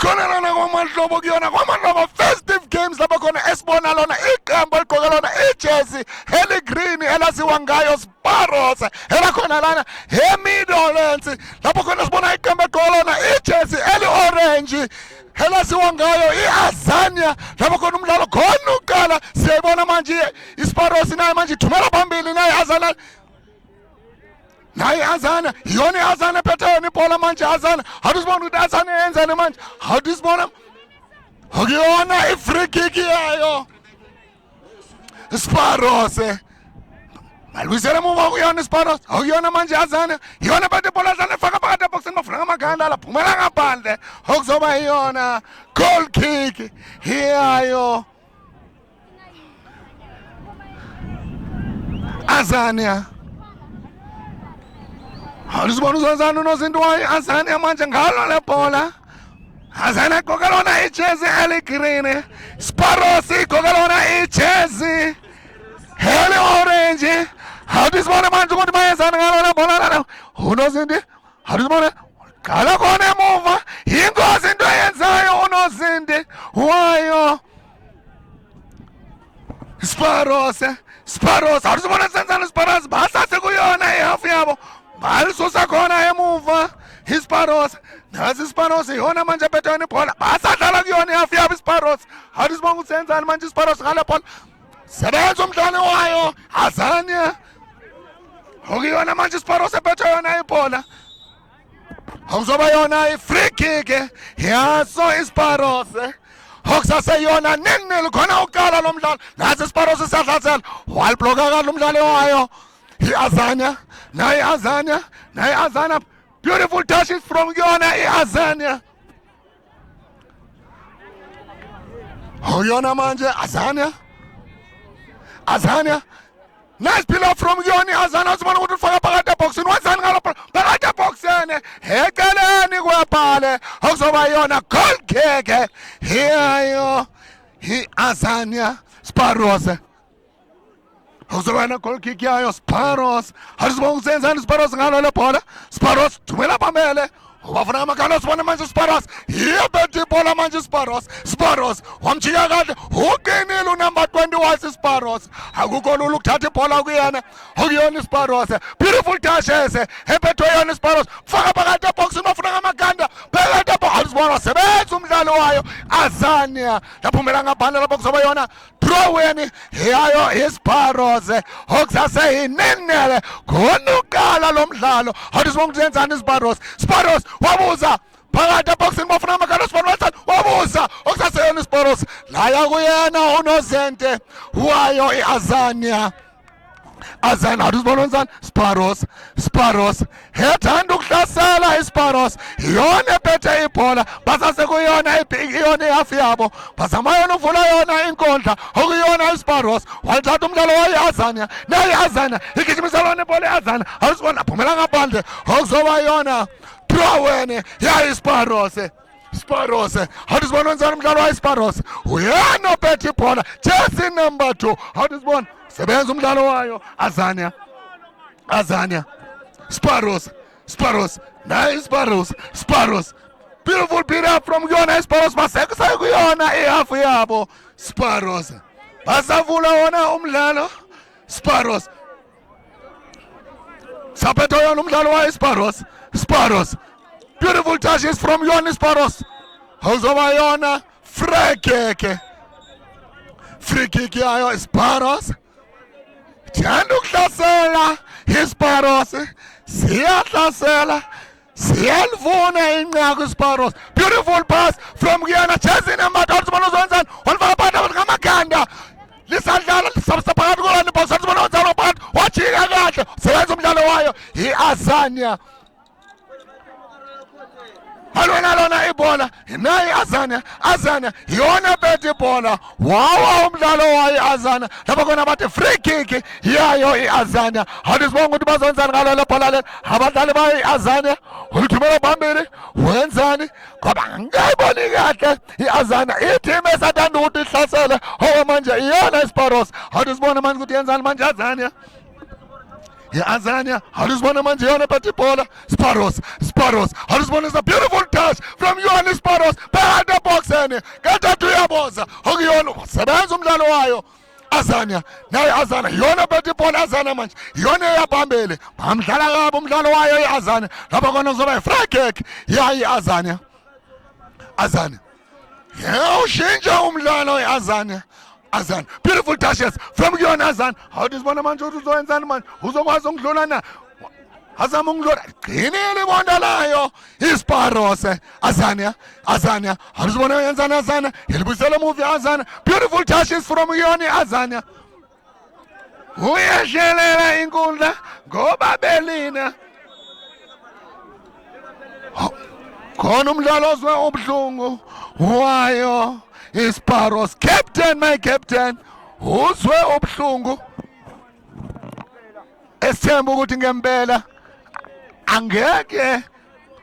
sikhonelana kwamahlobo kuyona kwamahlobo festive games lapho khona esibona lona iqembu eligqoke lona ijezi eligreen elaziwa ngayo Sparrows elakhona lana eMidlands lapho khona sibona iqembu eligqoke lona ijezi eli-orange elaziwa ngayo iAzania lapho khona umdlalo khona uqala siyayibona manje iSparrows nayo manje ithumela phambili nayo iAzania nayi iAzania yona iAzania ephethe ibhola manje iAzania awusibona ukuthi iAzania yenzani manje awusibona akuyona i-free kick yayo Sparrows malwisele emuva kuyona iSparrows akuyona manje iAzania yona ephethe ibhola iAzania efaka phakathi ebhokisini bafuna ngamaganda la phumela ngaphandle okuzoba yiyona goal kick yayo iAzania awusibona uzozana unozinto wayo iAzania manje ngalo le bhola iAzania igqoke lona ijezi eli-green Sparrows igqoke lona ijezi eli-orange awusibona manje ukuthi bayenzani ngalo le bhola lana unozinto awusibona qala khona emuva yingozi into eyenzayo unozinto wayo Sparrows awusibona senzani iSparrows basase kuyona ihafu yabo balisusa khona emuva iSparrows nasi iSparrows yona manje ephethe ibhola basadlala kuyona ihafu yabo iSparrows awusibona ukuthi senzani manje iSparrows ngale bhola sebenza umdlalo wayo iAzania okuyona manje iSparrows ephethe yona ibhola okuzoba yona i-free kick yaso iSparrows okusaseyona nil khona uqala lo mdlalo nasi iSparrows isadlasela walibloka kahle umdlalo wayo iAzania nayi iAzania beautiful touches from yona iAzania yona manje Azania nice pillar from yona iAzania usibona ukuthi ufaka phakathi eboxini wenzani ngalo phakathi eboxini eceleni kwebhale okuzoba yona goal kick yayo iAzania Sparrows uzobana goal kick yayo Sparrows awusibona usenzani iSparrows ngalo le bhola Sparrows thumela phambele wafuna amagana sibona manje iSparrows yebethe ibhola manje iSparrows wamjika kahle uqinile unumber 21 iSparrows akukho lula ukuthatha ibhola kuyena okuyona iSparrows beautiful touches ephethe yona iSparrows faka phakathi eboxini bafuna ngamaganda phakathi awusibona sebenza umdlalo wayo iAzania laphumela ngaphandle lapho kuzoba yona throw-in yayo iSparrows okusaseyinenele khona uqala lo mdlalo awusibona ukuthi yenzani iSparrows wabuza phakathi eboxini bafuna amaganda Sparrows wabuza okusaseyona iSparrows laya kuyena unozente wayo iAzania awusibona wenzani Sparrows ethanda ukuhlasela iSparrows yona ephethe ibhola basase kuyona iyona ihafu yabo bazama yona uvula yona inkundla okuyona iSparrows walithatha umdlalo wayo iAzania nayo iAzania igijimisa lona ibhola iAzania awusibona phumela ngaphandle okuzoba yona throw-in yayo iSparrows awusibona wenzani umdlalo wayo iSparrows uyena ophethe ibhola jersey number 2 awusibona sebenza umdlalo wayo Azania Sparrows nayo Sparrows beautiful beat up from yona iSparrows basekuse kuyona ihafu yabo Sparrows basavula wona umdlalo Sparrows saphethe yona umdlalo wayo iSparrows beautiful touches from yona iSparrows awuzoba yona free kick yayo iSparrows thanda ukuhlasela iSparrows siyahlasela siyalivuna inqaku iSparrows beautiful pass from kuyona jersey number 2 usibona uzenzani walifaka phakathi ngamaganda lisadlala phakathi kolona box usibona uzalo phakathi wajika kahle sebenza umdlalo wayo iAzania alwena lona ibhola nayo iAzania yona ephethe ibhola wawa umdlalo wayo iAzania lapho khona bathi free kick yayo iAzania awusibona ukuthi bazenzani ngalo le bhola le abadlali bayo iAzania ulithumela phambili wenzani ngoba ngiyiboni kahle iAzania iteam esathanda ukuthi ihlasele manje iyona iSparrows awusibona manje ukuthi yenzani manje iAzania Azania, Harisbona Mangiana Patipola, Sparrows, Harisbona is a beautiful touch from you and Sparrows, behind the box, and get up to your boss, Hogion, Sabazum Laloyo. Azania, now Azana, Yona Patipola Azana Manch, Yona Bambele, Bamshalabum Laloyo Azana, Rabagonos of a fracake, Yai Azania. Azania. Yeah, change Lalo Azania. Azan, beautiful touches from you and Azan. How does one man to join Zanman? Who's a was on Glolana? Hazamung Lord, Kinili Wandalayo, Sparrows, Azania, how does one and Azana? He'll be selling movie Azan, beautiful touches from you and Azania. Who is Shelena in Gunda? Go Babelina. Conum Lalos were Obsungo. Why? Sparrows, captain, my captain. Uzwe ubuhlungu. Esithemba ukuthi ngempela angeke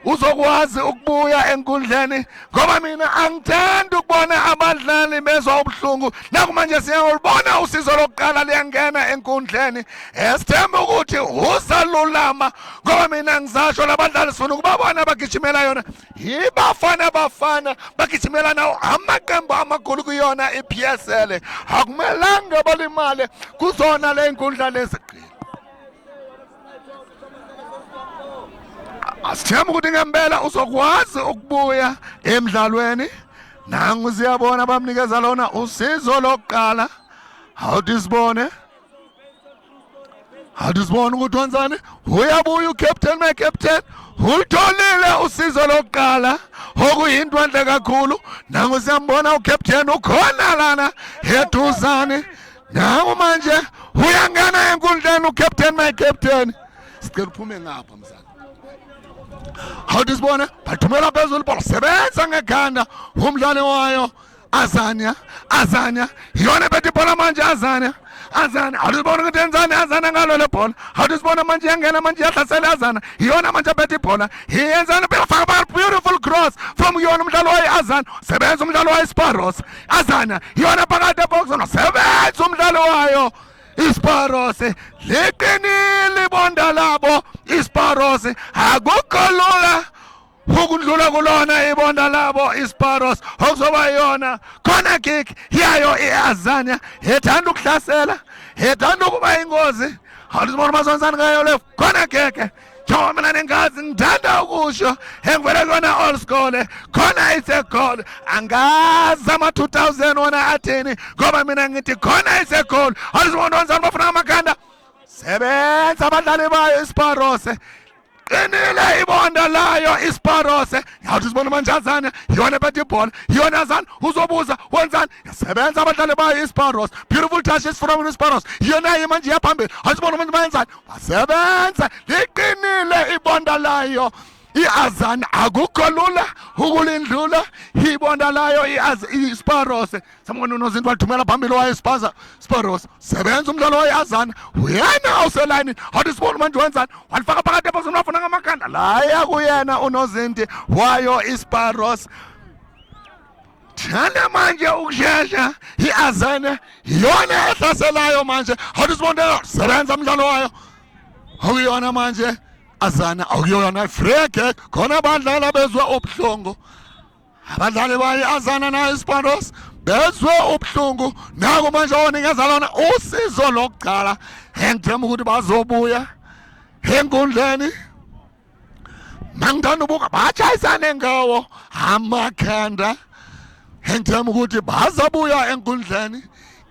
uzokwazi ukubuya enkundleni ngoba mina angithandi ukubona abadlali bezwa ubuhlungu. Naku manje siyabona usizo lokuqala liyangena enkundleni. Esithemba ukuthi uzalulama ngoba mina ngizasho labadlali sifuna ukubabona bagijimela yona. Yibafana bagijimela nawo amaqembu amakhulu kuyona iPSL. Akumelanga balimale kuzona le nkundla lezi. Asithemba ukuthi ngempela uzokwazi ukubuya emidlalweni. Nangu siyabona bamnikeza lona usizo lokuqala. How disibone ukuthi wenzani? Uyabuya ucaptain, my captain. Ulitholile usizo lokuqala okuyinto enhle kakhulu. Nangu siyambona ucaptain ukhona lana eduzane. Nangu manje uyangena enkundleni ucaptain, my captain. Sicela uphume ngapha mzala. How disibone bathumela phezulu ibhola sebenza ngekhanda umdlali wayo Azania yona bethi ibhola manje Azania awuzibona ukuthi enzani Azania ngalo le bhola. Awuzibona manje yangena manje yahlasela Azania yona manje bethi ibhola yenzani befaka beautiful cross from yona umdlali wayo Azania sebenza umdlali wayo Sparrows Azania yona phakathi ebox sebenza umdlali wayo Sparrows liqinile ibonda labo Sparrows akukho lula ukudlula kulona ibonda labo Sparrows okuzoba yona khona kick yayo iAzania ethanda ukuhlasela ethanda ukuba ingozi. Awuzibona mazonsana ngayo le khona keke njengoba mina nengazi ngithanda ukusho engivele kuyona all score khona ise goal angazi ama-2000 wona athini ngoba mina ngithi khona ise goal. Awuzibona wenzani bafuna amakhanda sebenza abadlali bayo Sparrows qinile ibonda layo Sparrows. Awuzibona manje Azania yona bethi ibhola yona Azania uzobuza wenzani yasebenza abadlali bayo Sparrows. Beautiful touches from Sparrows yona manje yaphambili. Awuzibona manje bayenzani wasebenza liqinile ibonda layo iAzania akukho lula ukulindlula ibonda layo iSparrows. Someone unozinto walithumela phambili wayo Sparrows sebenza umdlalo wayo-Azania uyena uselayini. Awudisibona manje wenzani walifaka phakathi ebhokisini wafuna ngamakhanda laya kuyena unozinti wayo iSparrows. Thanda manje ukushesha iAzania yona ehlaselayo manje. Awudisibona sebenza umdlalo wayo okuyona manje Azania okuyona free kick khona abadlali abezwa ubuhlungu. Abadlali bayo Azania na Sparrows bezwe ubuhlungu. Naku manje onikeza lona usizo lokuqala engithemba ukuthi bazobuya enkundleni. Mangithanda ubuka bachayisane ngawo amakhanda engithemba ukuthi bazabuya enkundleni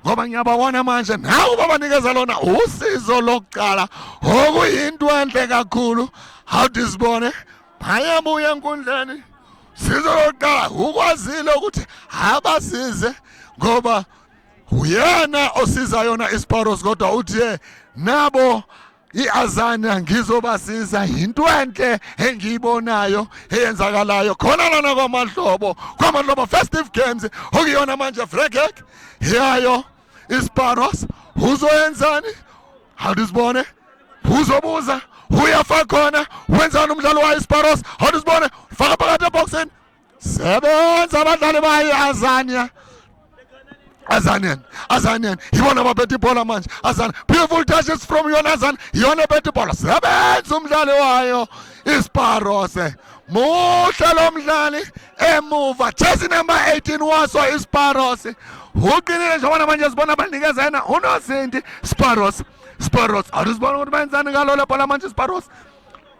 ngoba ngiyababona manje naku babanikeza lona usizo lokuqala okuyinto enhle kakhulu. How disibone bayabuya enkundleni sizo lokuqala ukwazile ukuthi abasize ngoba uyena osiza yona iSparrows kodwa uthi nabo iAzania ngizobasiza into enhle engiyibonayo eyenzakalayo khona lana kwamadlobo festive games okuyona manje free kick yayo iSparrows. Uzoyenzani? Awudisibone uzobuza uyafaka khona wenzani umdlalo wayo iSparrows. Awudisibone faka phakathi ebhokisini sebenza abadlali bayo iAzania Azanian, yibona abaphethe ibhola manje. Azan, beautiful touches from yona Azan, yona ephethe ibhola. Sebenza umdlali wayo iSparrows. Muhle lo mdlali emuva. Jersey number 18 waso iSparrows. Uqinile njengoba manje sibona abanikeza yena uNozinti Sparrows. Awusibona ukuthi benzani ngalo le bhola manje Sparrows.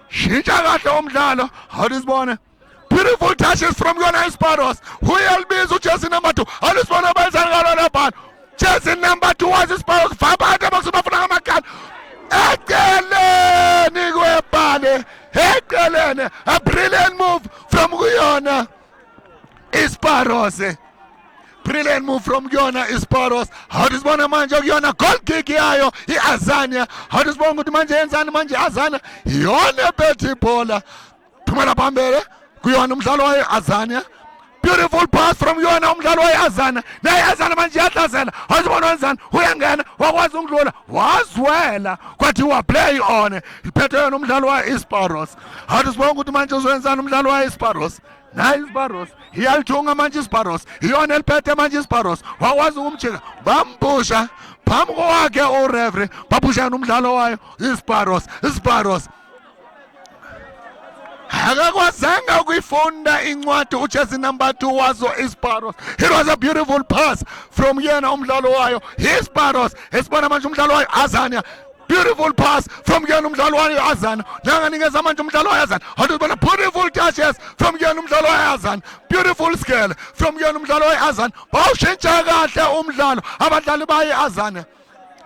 Shintsha kahle umdlalo. Awusibona. Beautiful touches from yona Sparrows. Uyalbiza ujersey number 2. Awusibona benzani ngalo le bhola. Jersey number 2 was Sparrows. Fabade bakusubafuna amakhala. Eceleni kwebhale. Eceleni. A brilliant move from yona Sparrows. Brilliant move from Yona Sparrows. How does one manje Yona goal kick yayo iAzania. How does one ukuthi manje yenzani manje Azania? Yona bethi bola. Phumela phambili kuyona umdlalo wayo Azania. Beautiful pass from Yona umdlalo wayo Azania. Naye Azania manje yahlasela. How does one wenzani? Uyangena wakwazi ukudlula. Wazwela kwathi wa play on. Iphethe yona umdlalo wayo Sparrows. How does one ukuthi manje uzwenzani umdlalo wayo Sparrows? Naye Sparrows iyalithunga manje Sparrows iyona eliphethe manje Sparrows wakwazi ukumjika bambusha phambi kwakhe ureferee babushana umdlalo wayo Sparrows akakwazanga ukuyifunda incwadi ujersey number 2 wazo Sparrows. It was a beautiful pass from yena umdlalo wayo Sparrows. Esibona manje umdlalo wayo Azania. Beautiful pass from yena umdlalo wayo Azania. Nanganikeza manje umdlalo wayo Azania. Awubona beautiful touches from yena umdlalo wayo Azania. Beautiful skill from yena umdlalo wayo Azania. Bawushintsha kahle umdlalo abadlali baye Azania.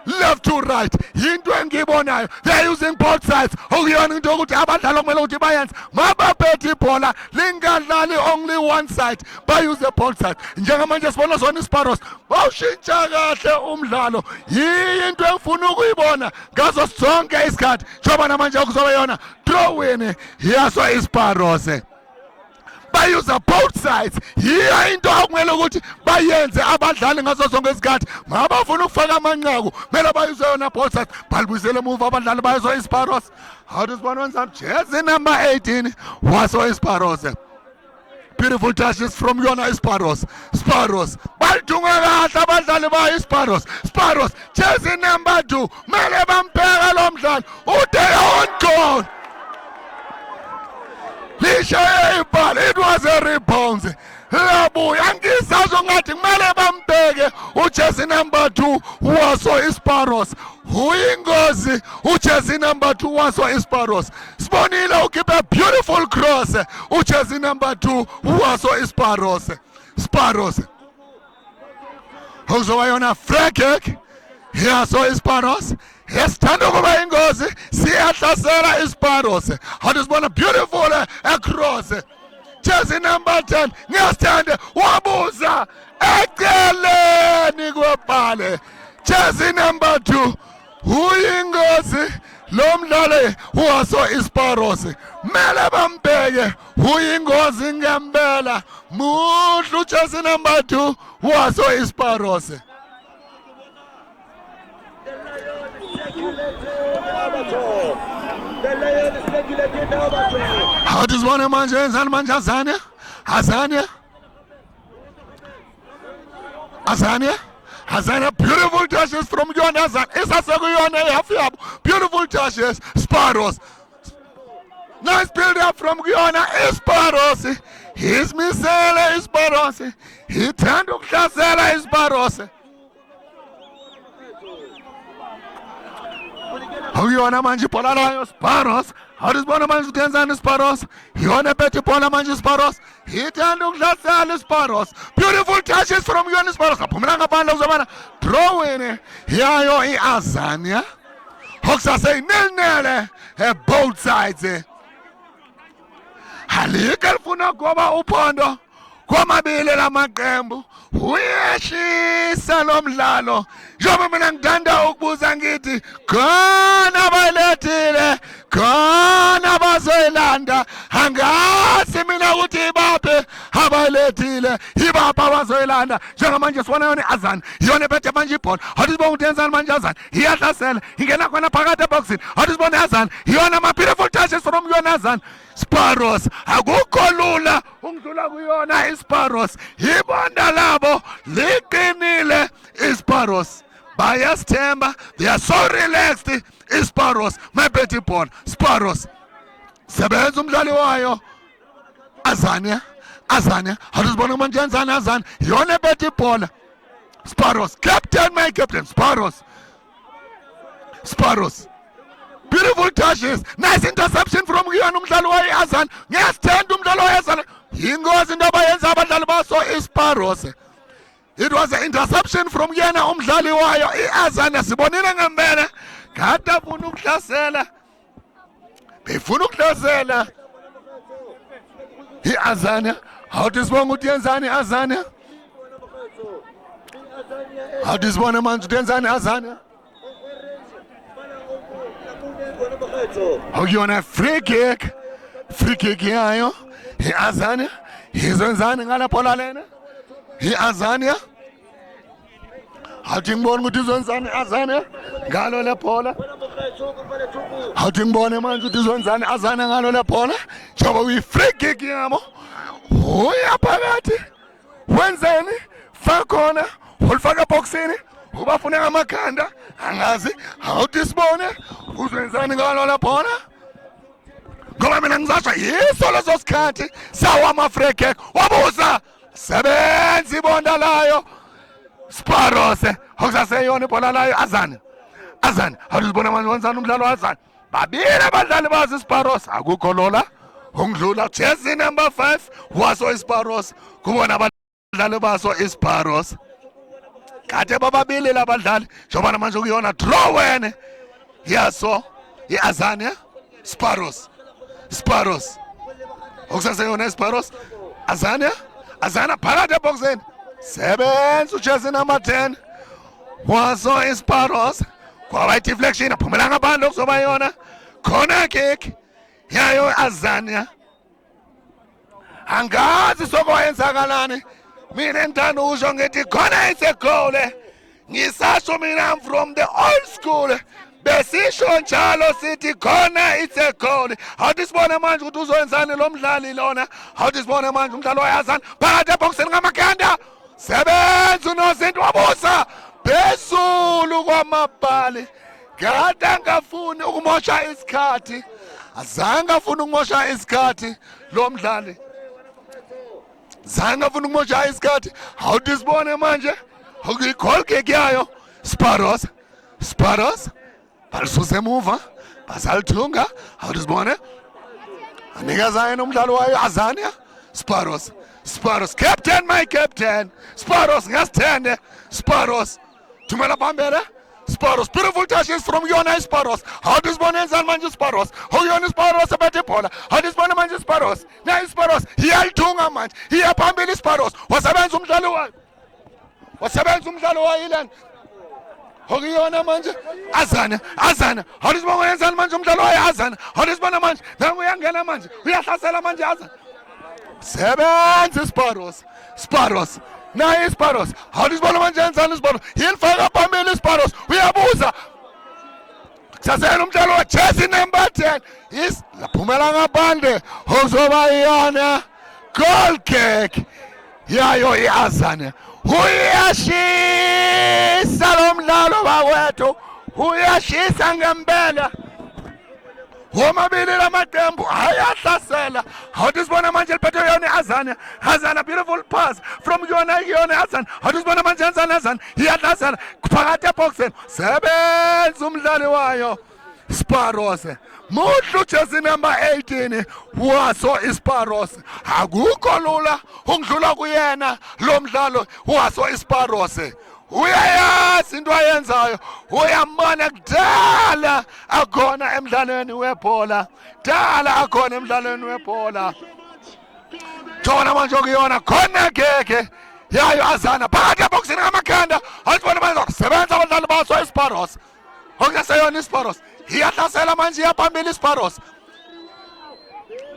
Left to right yinto engiyibonayo. They are using both sides. Okuyona into ukuthi abadlali okumele ukuthi bayenze mabaphethe ibhola lingadlali only one side bayuse both sides. Njengamanje sibona zona iSparrows bawushintsha kahle umdlalo. Yinto engifuna ukuyibona ngazo sonke isikhathi njengoba namanje kuzoba yona throw in yaso iSparrows. Bayuza both sides. Yiyo into okumele ukuthi bayenze abadlali ngaso sonke isikhathi. Mabafuna ukufaka amanqaku kumele bayuze yona both sides. Balibuyisele emuva abadlali bayo iSparrows. How does one wenzani? Jersey number 18 waso iSparrows. Beautiful touches from yona Sparrows. Balithunga kahle abadlali bayo Sparrows. Jersey number 2 mele bampeka lo mdlali. They on goal. It was a rebound. Labuya ngisazo ngathi kumele bambeke ujersey number 2 waso iSparrows. Uyingozi ujersey number 2 waso iSparrows. Sibonile ukhipha a beautiful cross ujersey number 2 waso iSparrows. Uzoba yona free kick yaso iSparrows. Esithanda ukuba ingozi siyahlasela iSparrows. Awusibona beautiful across. Jersey number 10 ngiyasithanda wabuza eceleni kwebhale. Jersey number 2 uyingozi lo mdlali waso iSparrows. Mele bambeke uyingozi ngempela. Muhle jersey number 2 waso iSparrows. How does one manje yenzani manje Azania, beautiful touches from yona Azania. Isasekuyona half yabo. Beautiful touches Sparrows. Nice build up from yona iSparrows. He's misele iSparrows. Ithanda ukuhlasela iSparrows. Yona manje ibhola layo Sparrows. Awusibona manje uthenzani iSparrows. Yona bethe ibhola manje iSparrows. Ithanda ukuhlasela iSparrows. Beautiful touches from yona iSparrows. Kaphumela ngaphandle uzobana throw in yayo iAzania. Hokusase nil-nil both sides. Halika lifuna kuba uphondo kwamabili lamaqembu. Uyehlisa lo mdlalo. Njengoba mina ngithanda ukubuza ngithi khona bayilethile khona bazoyilanda angazi mina ukuthi ibaphe abayilethile ibapha bazoyilanda njengamanje sibona yona i-Azani yona ephethe manje ibhola hathi sibona ukuthi yenzani manje i-Azani iyahlasela ingena khona phakathi eboxini hathi sibona i-Azani yona ama-beautiful touches from yona i-Azani Sparrows akukho lula ungidlula kuyona i-Sparrows ibonda labo liqinile i-Sparrows bayasithemba they are so relaxed i-Sparrows maphethe ibhola Sparrows sebenza umdlali wayo Azania hathi sibona manje yenzani Azani yona ephethe ibhola Sparrows captain my captain Sparrows beautiful touches nice interception from kuyona umdlali wayo Azani ngiyasithanda umdlali wayo Azani yingozi into abayenza abadlali baso i-Sparrows it was an interception from yena umdlali wayo i-Azani sibonile ngempela kade afuna ukuhlasela befuna ukuhlasela i-Azania hathi sibona ukuthi yenzani i-Azania hathi sibona manje ukuthi yenzani i-Azania akuyona free kick yayo i-Azania izenzani ngalaphola lena i-Azania hathi ngibona ukuthi izenzani i-Azania ngalo lephola hathi ngibone manje ukuthi izenzani i-Azania ngalo lephola njengoba kuyi-free kick yabo uya phakathi wenzeni fakhona ulifaka eboxini ubafune ngamakhanda angazi awuthi sibone uzwenzani ngalo laphona ngoba mina ngizasho yiso leso sikhathi sawa ama-free kick wabuza sebenza ibonda layo Sparrows okusaseyona ibhola layo Azani hathi sibona manje wenzani umdlalo wa-Azani babili abadlali bazo i-Sparrows akukho lola ungidlula jersey number 5 waso i-Sparrows kubona abadlali baso i-Sparrows kade bababili labadlali njengoba manje kuyona draw wene yaso i-Azania Sparrows okusaseyona i-Sparrows Azania phakathi eboxini sebenza ujersey number 10 waso i-Sparrows kwaba i-deflection aphumela ngaphandle okuzoba yona corner kick yayo i-Azania angazi sokwayenzakalani mina ngithanda ukusho ngithi khona it's a goal ngisasho mina I'm from the old school besisho njalo sithi khona it's a goal hathi sibone manje ukuthi uzoyenzani lo mdlali lona hathi sibone manje umdlalo wayazana phakathi eboxini ngamakhanda sebenza unozinto wabusa phezulu kwamabhali kade angafuni ukumosha isikhathi azange afuna ukumosha isikhathi lo mdlali zange afuna ukumosha isikhathi hathi sibone manje ukuyicall kick yayo Sparrows balisusa emuva basalithunga hathi sibone anikeza yena umdlalo wayo Azania Sparrows captain my captain Sparrows ngasithende Sparrows thumela phambili Sparrows beautiful touches from yona i-Sparrows hathi sibone yenzani manje i-Sparrows okuyona i-Sparrows ebethe ibhola hathi sibone manje i-Sparrows nayo i-Sparrows iyalithunga manje iya phambili i-Sparrows wasebenza umdlalo wayo ilana okuyona manje Azania hathi sibone yenzani manje umdlalo wayo Azania hathi sibone manje nangu uyangena manje uyahlasela manje Azania sebenza i-Sparrows naye i-Sparrows hathi sibona manje yenzani i-Sparrows yilifaka phambili i-Sparrows uyabuza sasela umdlalo wa-jersey number 10 laphumela ngaphandle ozoba yona goal kick yayo i-Azania uyashisa lo mdlalo bakwethu uyashisa ngempela womabili lamaqembu ayahlasela hathi sibona manje liphethe yona i-Azania beautiful pass from yona i-Azania hathi sibona manje Azania iyahlasela phakathi eboxini sebenza umdlali wayo Sparrows muhle ujersey number 18 waso i-Sparrows akukho lula ungidlula kuyena lo mdlalo waso i-Sparrows uyayazi into ayenzayo uyambona kudala akhona emdlalweni webhola Jona manje okuyona khona keke yayo Azania phakathi eboxini ngamakhanda asibona manje sebenza abadlali baso i-Sparrows okusaseyona i-Sparrows iyahlasela manje iyaphambili i-Sparrows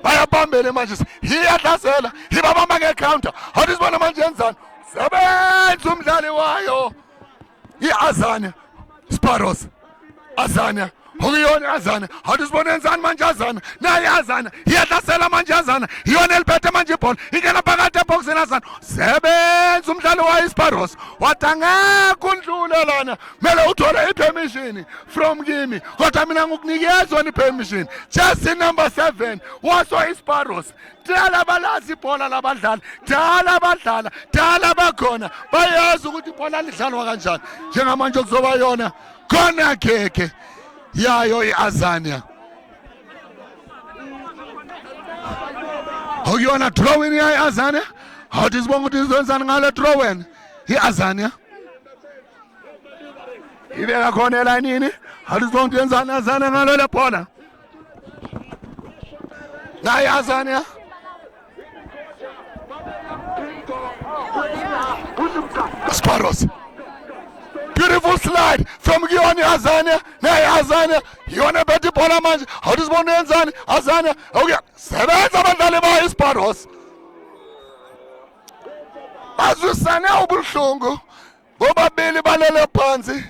bayabambele manje iyahlasela ibabamba ngecounter hathi sibona manje yenzani sebenza umdlali wayo iAzania Sparrows Azania Huyona Azania hathi sibona yenzani manje Azania naye Azania iyahlasela manje Azania iyona eliphethe manje ibhola ingena phakathi eboxini Azania sebenza umdlali wayo Sparrows wathanga kundlule lana mele uthole ipermission from kimi kodwa mina ngikunikeza wona ipermission just number 7 waso iSparrows dala balazi ibhola labadlali dala abadlala dala bakhona bayazi ukuthi ibhola lidlalwa kanjani njengamanje kuzoba yona khona keke yayo iAzania Huyona drawing ya iAzania hathi sibonga ukuthi izenzani ngale drawing iAzania ibeka khona elayinini hathi sibonga ukuthi yenzani iAzania ngalo le bhola nayi iAzania Sparrows beautiful slide from Gioni Azania nayi Azania yona bethi ibhola manje hathi sibona yenzani Azania okay sebenza abadlali ba Sparrows bazusane ubuhlungu bobabili balele phansi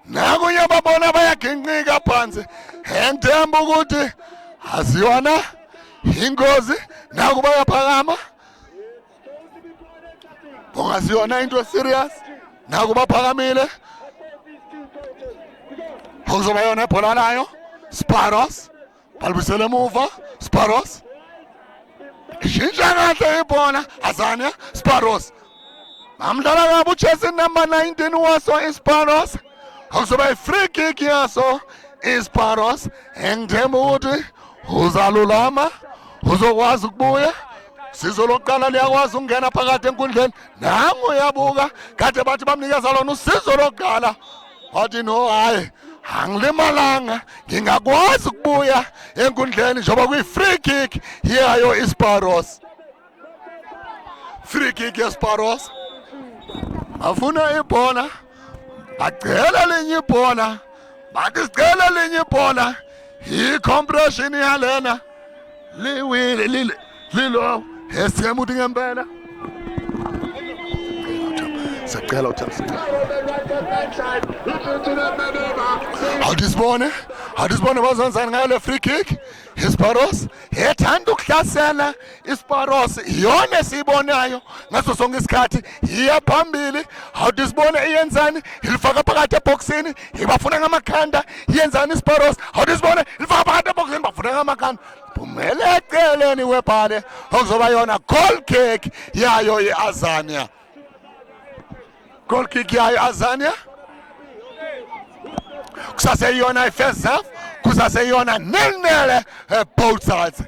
nakunye babona bayaginqika phansi entemba ukuthi aziyona ingozi nakuba yaphakama bongasiyona into serious nakuba phakamile kuzoba yona ibhola layo Sparrows balibisele emuva Sparrows ishintsha kahle ibhola Azania Sparrows bamdlala kabi uJersey number 19 waso iSparrows kuzoba free kick yaso iSparrows engithemba ukuthi uzalulama uzokwazi ukubuya sizo lokuqala liyakwazi ukungena phakathi enkundleni nangu uyabuka kade bathi bamnikeza lona usizo lokuqala wathi no hayi angilimalanga ngingakwazi ukubuya enkundleni njoba kuyi-free kick yayo iSparrows free kick yeSparrows afuna ibhola bacela linye ibhola bathi sicela linye ibhola i-compression yalena liwile lilo esemuthi ngempela sicela uthanda hathi sibone bazenzani ngayo le free kick iSparrows ethanda ukuhlasela iSparrows iyona siyibonayo ngaso sonke isikhathi iya phambili hathi sibone iyenzani ilifaka phakathi eboxini ibafuna ngamakhanda iyenzani iSparrows hathi sibone ilifaka phakathi eboxini bafuna ngamakhanda phumele eceleni webhale okuzoba yona goal kick yayo iAzania goal kick yayo iAzania kusaseyona ifirst half kusaseyona 0-0 both sides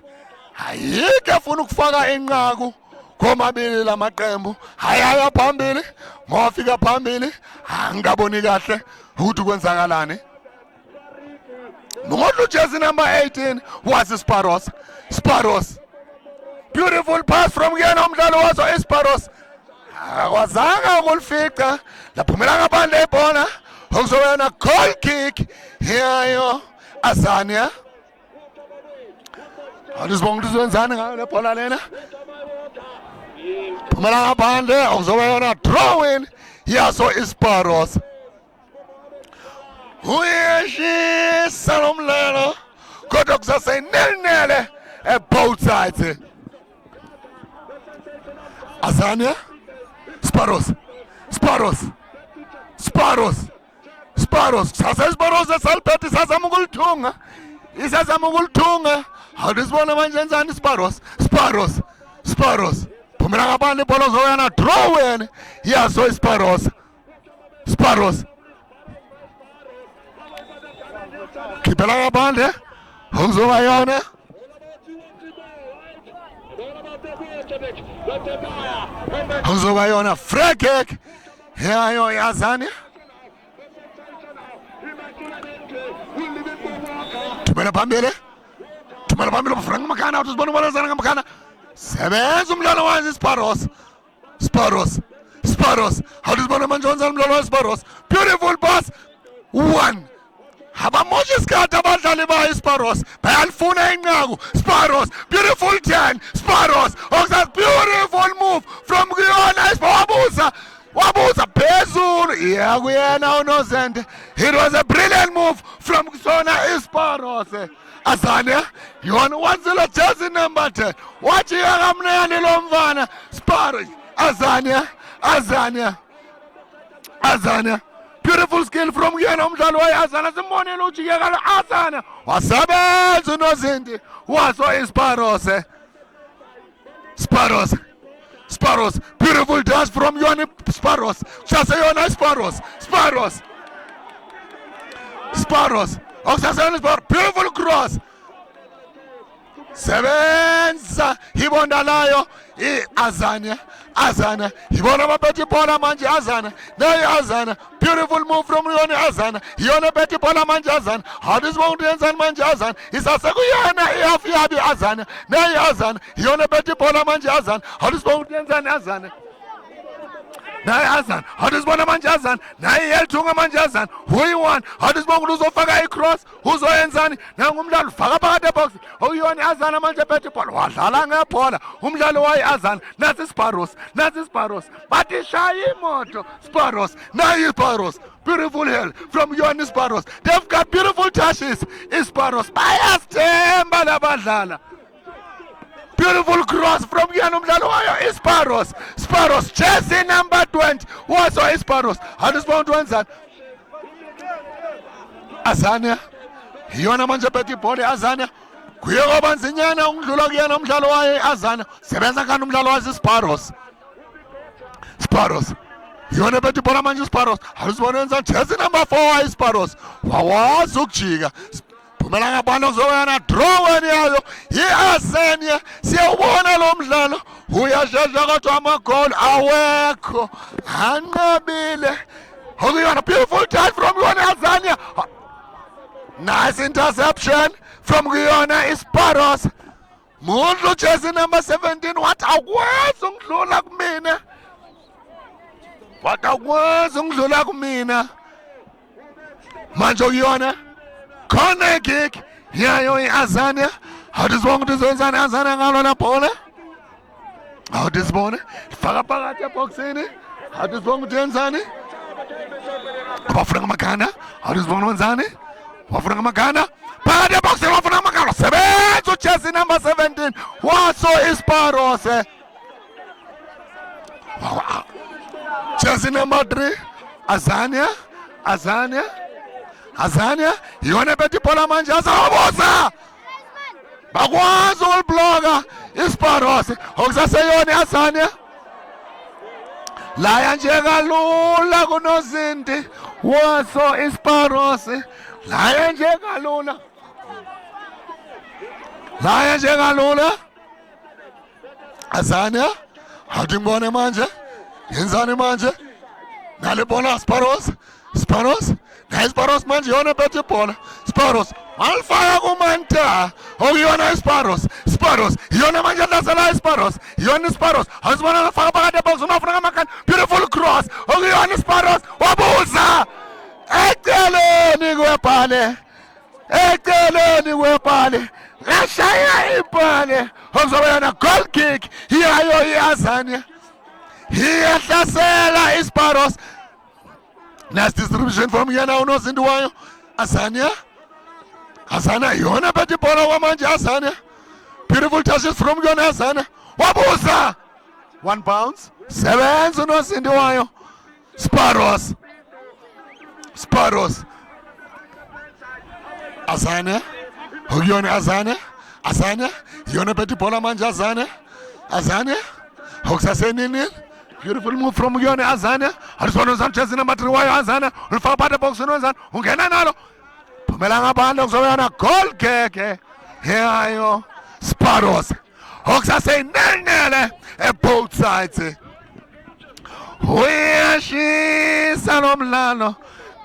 ayike funa ukufaka enqaku komabili lamaqembu hayaya phambili ngofika phambili angaboni kahle ukuthi kwenzakalani Ngodlu jersey number 18 was Sparrows beautiful pass from yena umdlalo waso iSparrows akwazanga ukulifica laphumela ngaphandle ibhola okuzoba yona goal kick yayo Azania alisibonga ukuthi wenzani ngayo le bhola lena phumela ngaphandle okuzoba yona draw in yaso iSparrows uyeshisa lo mdlalo kodwa kusase 0-0 both sides Azania Sparrows sase iSparrows esaliphethe isazama ukulithunga hathi sibona manje enzani Sparrows phumela ngaphandle ibhola zoyana draw in yaso iSparrows khiphela ngaphandle okuzoba yona okuzoba yona free kick yayo iAzania thumela phambili bafuna ngamakhanda uthi sibona ubalazana ngamakhanda sebenza umdlalo wayo Sparrows hathi sibona manje wenzani umdlalo wayo Sparrows beautiful pass 1 abamosha isikhathi abadlali bayo Sparrows bayalifuna inqaku Sparrows beautiful turn Sparrows beautiful move from kuyona wabuza phezulu kuyena uNozende. It was a brilliant move from Sona Sparrows. Azania yona wanzela jersey number 10 wajika kamnene lo mfana Sparrows. Azania beautiful skill from yena umdlalo wayeAzania simbonile ujikeka Azania wasebenza uNozende waso Sparrows beautiful dash from Yona Sparrows shase yona Sparrows beautiful cross sebenza ibondalayo Azania ibona abaphethe ibhola manje Azania beautiful move from Azania yona phethe ibhola manje Azania hadisibonga yenzani manje Azania isasekuyena ihalf yabi Azania yona phethe ibhola manje Azania hadisibonga yenzani Azania hadisibona manje naye yelthunga manje uyi-1 hadisibonga uzofaka i-cross uzoyenzani nangumdlalo faka phakathi ebox okuyona Azania manje phethe ibhola wadlala ngebhola umdlalo wayi-Azania nasi Sparrows bathi shaya imoto Sparrows nayi Sparrows beautiful hell from Yona Sparrows. They've got beautiful touches Sparrows bayasithemba labadlala. Beautiful cross from Yona umdlalo wayo Sparrows jersey number 20 waso Sparrows hadisibonga wenzani Azania yona manje phethe ibhola Azania kuye kwabanzinyana ukudlula kuyena umdlalo wayo Azania sebenza kanti umdlalo wayo Sparrows yona phethe ibhola manje Sparrows hadisibonga wenzani jersey number 4 wayo Sparrows wawazi ukujika phumela ngaphandle kuzoyana draw yayo yi-Azania siyawubona lo mdlalo uyashesha kodwa amagoli awekho anqabile okuyona beautiful touch from Yona Azania nice interception from kuyona Sparrows mundlu jersey number 17 wathi akwazi ukudlula kumina manje okuyona corner kick yayo i-Azania hadisibonga ukuthi izowenzani Azania ngalo la bhola hadisibona faka phakathi eboxini hadisibonga ukuthi yenzani bafuna ngamagana hadisibonga wenzani wafuna ngamagana phakathi eboxini wafuna ngamagana sebenza ujersey number 17 waso Sparrows jersey number 3 Azania yona phethe ibhola manje azawabuza bakwazi ukulibloka Sparrows okusaseyona Azania laya nje kalula kuNozindi waso Sparrows laya nje kalula Azania hathi ngibone manje yenzani manje ngale bola Sparrows naye Sparrows manje yona phethe ibhola Sparrows alifaka kumanta okuyona Sparrows yona manje adlasela Sparrows asibona ngafaka phakathi ebox umafuna ngamagana beautiful cross okuyona Sparrows wabuza eceleni kwebhale ngashaya ibhale okuzoba goal kick yayo i-Azania iyahlasela Sparrows. Nice distribution from yena uNozindi wayo Azania yona phethe ibhola kwamanje Azania beautiful touches from yona Azania wabuza 1 bounce sebenza uNozindi wayo Sparrows Azania okuyona Azania yona phethe ibhola manje Azania okusasenini beautiful move from Yona Azania hadisibona wenzani jersey number 3 wayo Azania ulifaka phakathi eboxini wenzani ungena nalo phumela ngaphandle kuzoyona goal kick yayo Sparrows okusaseyinenele both sides uyashisa lo mdlalo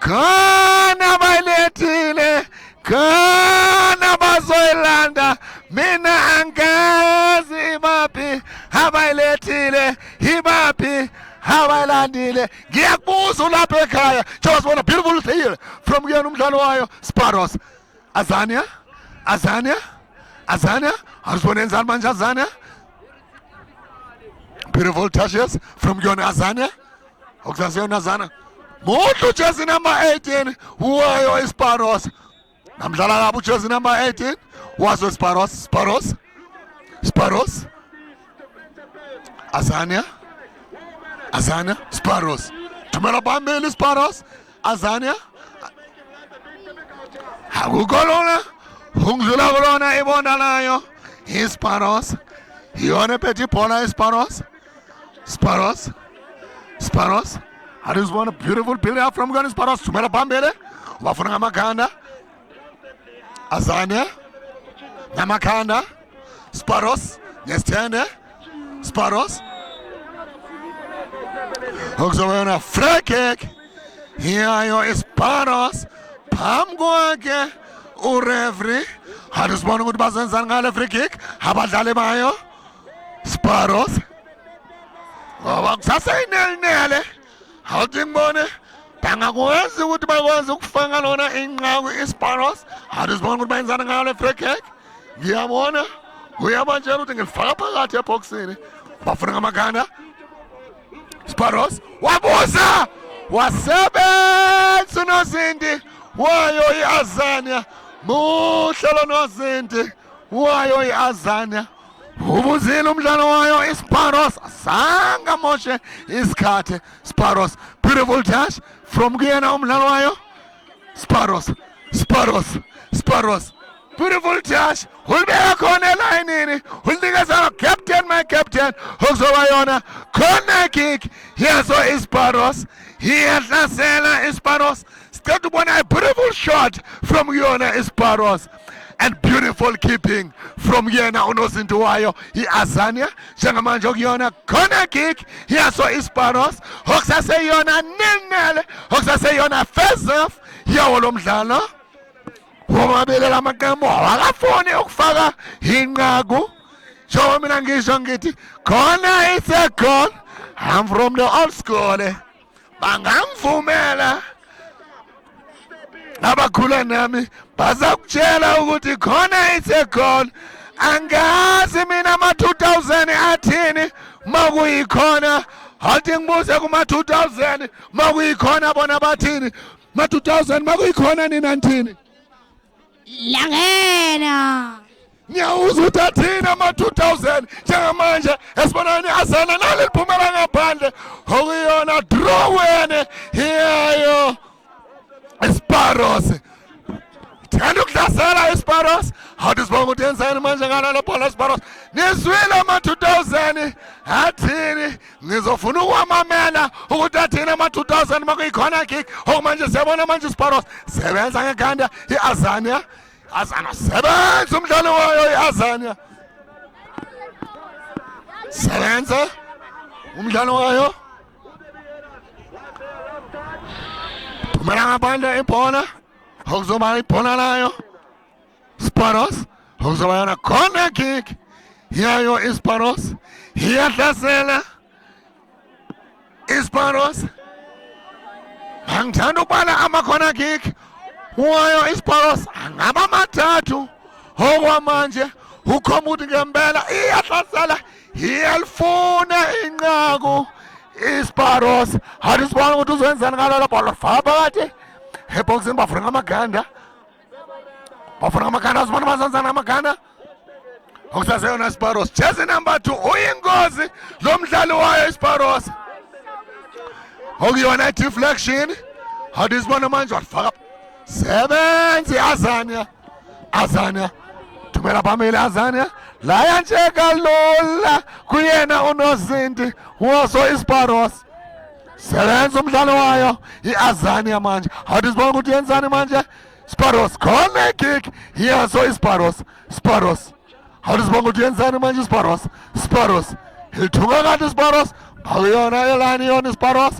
khona bayilethile khona bazoyilanda mina angazi ibaphi abayilethile ibaphi abayilandile ngiyakubuza ulapha ekhaya njengoba sibona beautiful thing from kuyena umdlalo wayo Sparrows. Azania asibone enzani manje Azania. Beautiful touches from kuyona Azania. Okusasiyona Azania muhle jersey number 18 wayo Sparrows. Namdlala kabi jersey number 18 waso Sparrows. Azania Sparrows thumela phambili Sparrows. Azania akukolona ungidlula kolona ibona layo iSparrows yona phethe ibhola iSparrows. I just want a beautiful build up from Ghana Sparrows thumela phambili ubafuna ngamakhanda. Azania ngamakhanda Sparrows nesithende Sparrows. Okuzoba free kick hiyayo iSparrows phambi kwakhe ureferee. Asibone ukuthi bazenzani ngale free kick abadlali bayo Sparrows ngoba kusaseyinele awuthi ngibone bangakwenza ukuthi bakwazi ukufaka lona inqaku iSparrows. Asibone ukuthi bayenzani ngale free kick. Ngiyabona uyabatshela ukuthi ngilifaka phakathi eboxini bafuna ngamakhanda. Sparrows wabuza wasebenza nozinti wayo iAzania muhle lo nozinti wayo iAzania ubuzile umdlalo wayo iSparrows asanga moshe isikhathi. Sparrows beautiful touch from kuyena umdlalo wayo Sparrows beautiful touch ulibeka khona elayinini ulinikeza captain my captain okuzoba yona corner kick yeso iSparrows iyahlasela iSparrows. Sicela ubona a beautiful shot from yona iSparrows and beautiful keeping from yena unozinti wayo iAzania. Njengamanje okuyona corner kick yeso iSparrows okusaseyona nil-nil okusaseyona first half yawo lo mdlalo. Womabili lamaqembu awakafuni ukufaka inqaku. Njengoba mina ngisho ngithi khona it's a goal. I'm from the old school. Bangangivumela abakhula nami bazakutshela ukuthi khona it's a goal. Angazi mina ama-2000 athini makuyikhona. Athi ngibuze kuma-2000 makuyikhona bona bathini. Ma-2000 makuyikhona nina nthini Langena ngiyawuza ukuthi athina ama-2000 njengamanje esibonani iAzania nalo liphumela ngaphandle okuyona draw wene hiyayo iSparrows. Thanda ukuhlasela iSparrows. Awuthi sibonga ukuthi yenzani manje ngalalo bhola iSparrows. Nizwile ama-2000 athini ngizofuna ukwamamela ukuthi athini ama-2000 makuyikhona kick. Okumanje siyabona manje iSparrows sebenza ngekhanda iAzania sebenza umdlalo wayo iAzania sebenza umdlalo wayo thumela ngaphandle ibhola okuzoba ibhola layo Sparrows okuzoba yona corner kick yayo iSparrows iyahlasela iSparrows. Angithanda ukubala ama-corner kick wayo iSparrows angaba mathathu okwamanje ukhomba ukuthi ngempela iyahlasela iyalifuna inqaku iSparrows. Athi sibona ukuthi uzowenzani ngalolo bhola faka phakathi ebhoxini bafuna ngamakhanda sibona bazenzani ngamakhanda. Okusaseyona iSparrows jersey number 2 uyingozi lo mdlali wayo iSparrows okuyona deflection. Athi sibona manje wafaka sebenza iAzania thumela phambili iAzania laya nje kalula kuyena unozinti waso iSparrows sebenza umdlalo wayo iAzania manje. Athi sibona ukuthi yenzani manje Sparrows corner kick yaso iSparrows. Athi sibona ukuthi yenzani manje Sparrows ilithunga kanti iSparrows akuyona elani yona iSparrows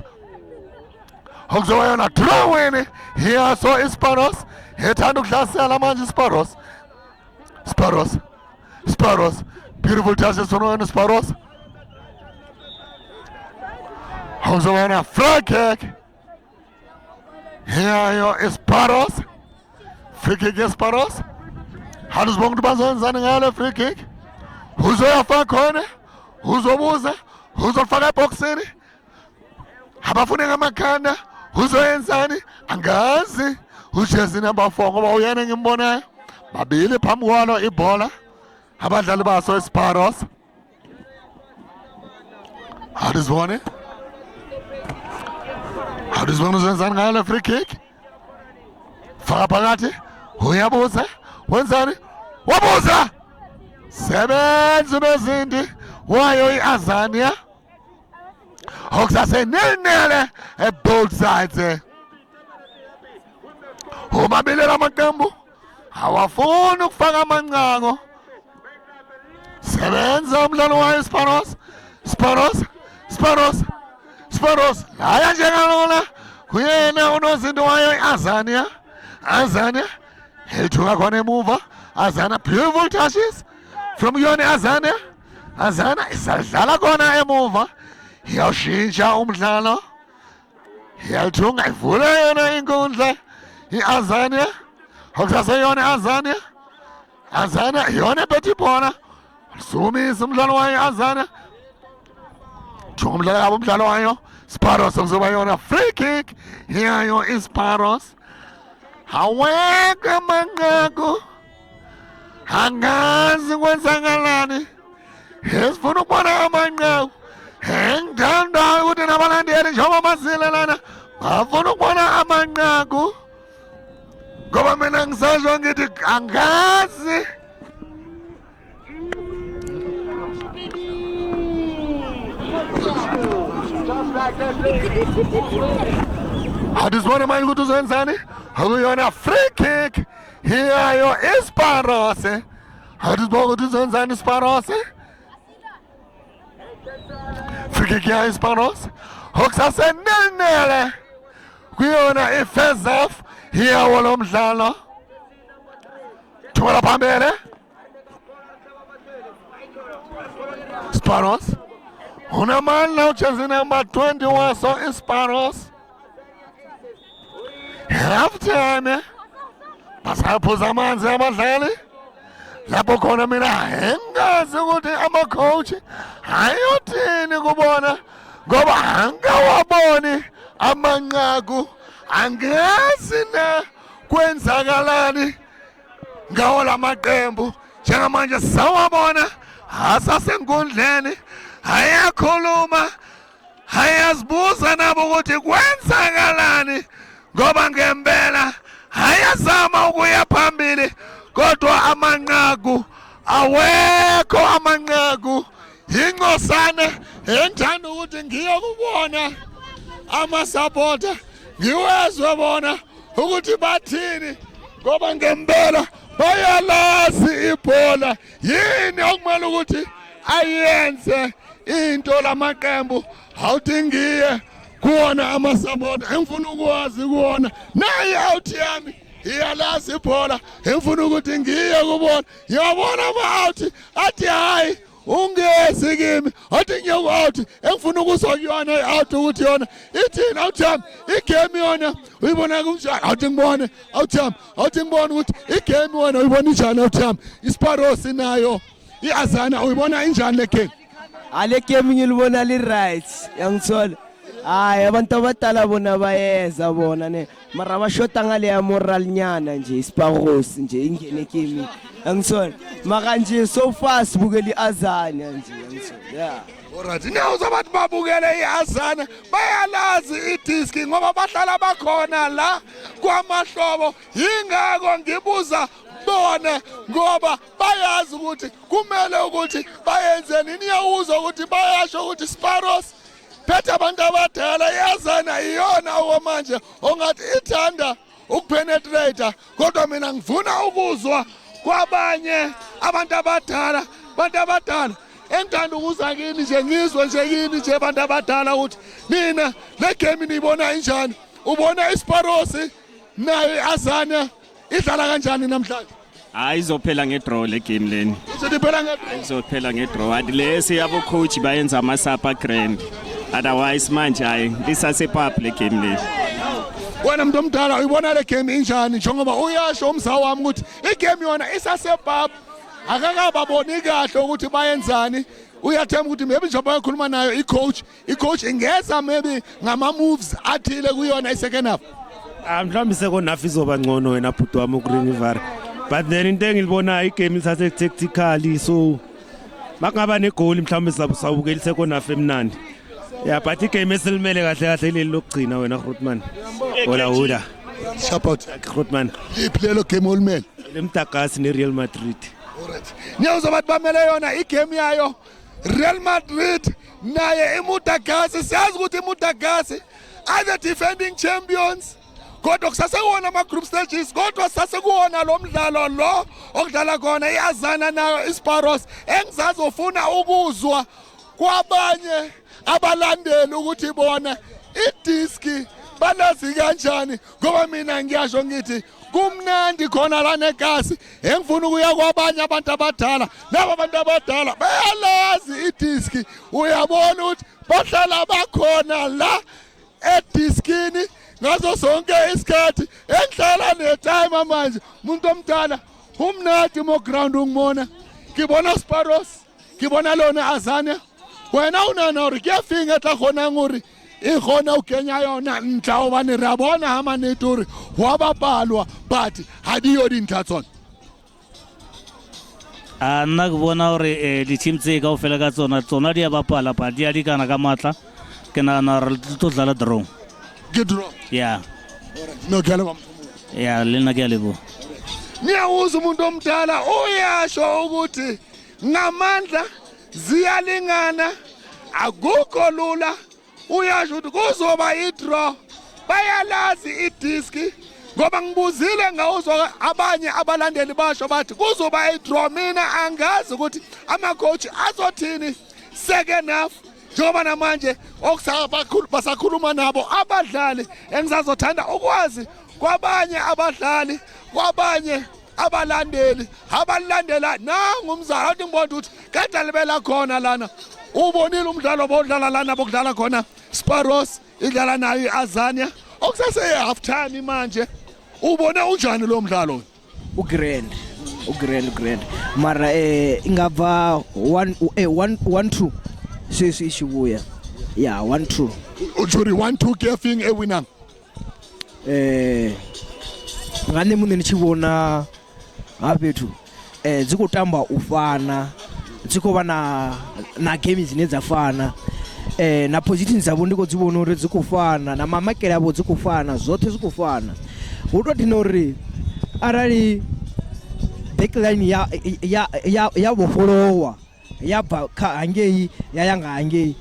okuzoba yona draw wini yaso iSparrows ethanda ukuhlasela manje iSparrows. Beautiful touches from iSparrows. Kuzobana free kick. Here is Sparos. Free kick is Sparos. Harrisburg bazenzani ngale free kick. Uzoyafa khona. Uzobuza. Uzofaka eboxini. Abafune ngamakhanda. Uzoyenzani? Angazi. Ujezi number 4 ngoba uyena ngimbonayo. Babili phambi kwalo ibhola. Abadlali baso Sparos. Harrisburg. Harrisburg uzenzani ngale free kick. Faka phakathi. Uyabuza. Wenzani? Wabuza. Sebenza bezindi. Wayo iAzania. Hawks say nil-nil at both sides. Umabili lamakambu. Awafuni ukufaka amanqango. Sebenza umdlalo wayo Sparos. Sparos. Haya njengalona. Kuyena unozinto wayo iAzania. Azania. Helithuka khona emuva. Azania beautiful touches from yona Azania. Azania isadlala khona emuva. Iyawushintsha umdlalo. Iyalithunga ivula yona inkundla. iAzania. Okusaseyona Azania. Azania yona ephethe ibhola. Sumisa umdlalo wayo iAzania. Thunga umdlalo wabo umdlalo wayo. Sparos kuzoba yona free kick. Yayo iSparos. Awekho amanqaku. Angazi kwenzakalani. Esifuna ukubona amanqaku. Engithandayo ukuthi nabalandeli njengoba basile lana bafuna ukubona amanqaku. Ngoba mina ngisasho ngithi angazi. Hadisibona manje ukuthi uzenzani? Akuyona free kick. Hiyayo iSparos. Hadisibona ukuthi uzenzani iSparos? Free kick yayo iSparos. Okusase nil-nil. Kuyona i-first half. Hiyawo lo mdlalo. Thumela phambili. Sparos. Unamandla ujezi number 21 so iSparos. Half time. Basaphuza amanzi abadlali. Lapho khona mina engazi ukuthi ama-coach ayothini kubona ngoba angawaboni amanqaku. Angazi na kwenzakalani ngawo lamaqembu. Njengamanje sawabona asasenkundleni. Ayakhuluma. Ayazibuza nabo ukuthi kwenzakalani ngoba ngempela ayazama ukuya phambili kodwa amanqaku awekho amanqaku. Ingcosana engithanda ukuthi ngiyokubona ama-supporter ngiwezwe bona ukuthi bathini ngoba ngempela bayalazi ibhola yini okumele ukuthi ayenze into lamaqembu. Awuthi ngiye kuwona ama-supporter engifuna ukwazi kuwona naye out yami iyalazi ibhola engifuna ukuthi ngiye kubona. Ngiyabona ama-out athi hayi ungezi kimi athi ngiyoku-out engifuna ukuzwa kuyona i-out ukuthi yona ithini out yami igame yona uyibona kunjani. Awuthi ngibone out yami. Awuthi ngibone ukuthi igame yona uyibona injani out yami. iSparos nayo iAzania uyibona injani le game. Ale game ngilibona li-right yangithola. Hayi abantu abadala bona bayeza bona ne mara bashota ngale ya moral nyana nje iSparos nje ingene game yangithola. Maka nje so fast bukeli iAzania nje yangithola. Yeah. Alright, now zabantu babukele iAzania bayalazi idiski ngoba bahlala bakhona la kwamahlobo. Yingakho ngibuza bona ngoba bayazi ukuthi kumele ukuthi bayenzeni. Niyawuzwa ukuthi bayasho ukuthi Sparos phethe abantu abadala. iAzania iyona okwamanje ongathi ithanda ukupenetrate kodwa mina ngifuna ukuzwa kwabanye abantu abadala. Abantu abadala engithanda ukuza kini nje ngizwe nje kini nje abantu abadala ukuthi mina le game niyibona injani. Ubona iSparos nayo iAzania idlala kanjani namhlanje? Hayi izophela ngedraw le game leni. Izophela ngedraw. Izophela ngedraw. Adi lesi yabo coach bayenza ama-super grand. otherwise manje hayi lisasepap le game le. Wena muntu omdala uyibona le game injani njengoba uyasho umzawa wami ukuthi igame yona isasebhab akakababoni kahle ukuthi bayenzani. Uyathemba ukuthi maybe njengoba yakhuluma nayo i-coach ingeza maybe ngama moves athile kuyona i-second half. Mhlawumbe second half izoba ngcono wena bhuti wami uGreen River, but then into engilibona igame isase tactically, so makungaba negoli mhlawumbe sawubukela second half emnandi. Yeah, but igame esilimele kahle kahle leli lokugcina wena Grootman. Hola Support Grootman. iplelo game olmele Lemtagasi neReal Madrid. alright niyawuza bathi bamele yona igame yayo Real Madrid naye iMutagasi. Siyazi ukuthi iMutagasi are the defending champions, kodwa kusasekuwona ama-group stages, kodwa sasekuwona lo mdlalo lo okudlala khona iAzania nayo iSparros. Engizazofuna ukuzwa kwabanye abalandeli ukuthi bona idiski balazi kanjani, ngoba mina ngiyasho ngithi kumnandi khona la negasi. Engifuna ukuya kwabanye abantu abadala, laba abantu abadala bayalazi idiski. Uyabona ukuthi bahlala bakhona la ediskini ngazo sonke isikhathi. Engihlala netime manje umuntu omdala umnadi mo ground ungibona, ngibona Sparros, ngibona lona Azania. Wena unana uri kuyafika tla khona nguri ikhona ukenya yona ntla obane rabona hama neturi wabapalwa but hadiyo dintlha nna ke bona gore di-team tse ka o fela ka tsona di a bapala but di a dikana ka matla. Ke nagana gore tlo dlala draw. ke draw ya no kala ya le nna ke a leboha. niyawuza umuntu omdala uyasho ukuthi ngamandla ziyalingana, akukho lula. Uyasho ukuthi kuzoba i-draw, bayalazi idiski, ngoba ngibuzile ngawuzwa abanye abalandeli basho bathi kuzoba i-draw. Mina angazi ukuthi ama-coach azothini second half, njengoba namanje basakhuluma nabo abadlali. Engizazothanda ukwazi kwabanye abadlali, kwabanye abalandeli abalandela nangumzala athi ngibona ukuthi kade libela khona lana. Ubonile umdlalo bodlala lana bokudlala khona Sparros idlala nayo iAzania okusase half time manje. Ubone unjani lo mdlalo? Grand mara ingaba 1-2 sisi ishibuya. Yeah, 1-2 ujuri 1-2 kefing ewina. ngane munene chibona ngaphethu dzikutamba ufana, dzikova na games dzine dzafana, na position dzavo ndiko dzibona uri dzikufana, na mamakele avo dzikufana, zvote zvikufana. Hutoti nori arali backline ya vofolowa yabva hangei yayanga hangei,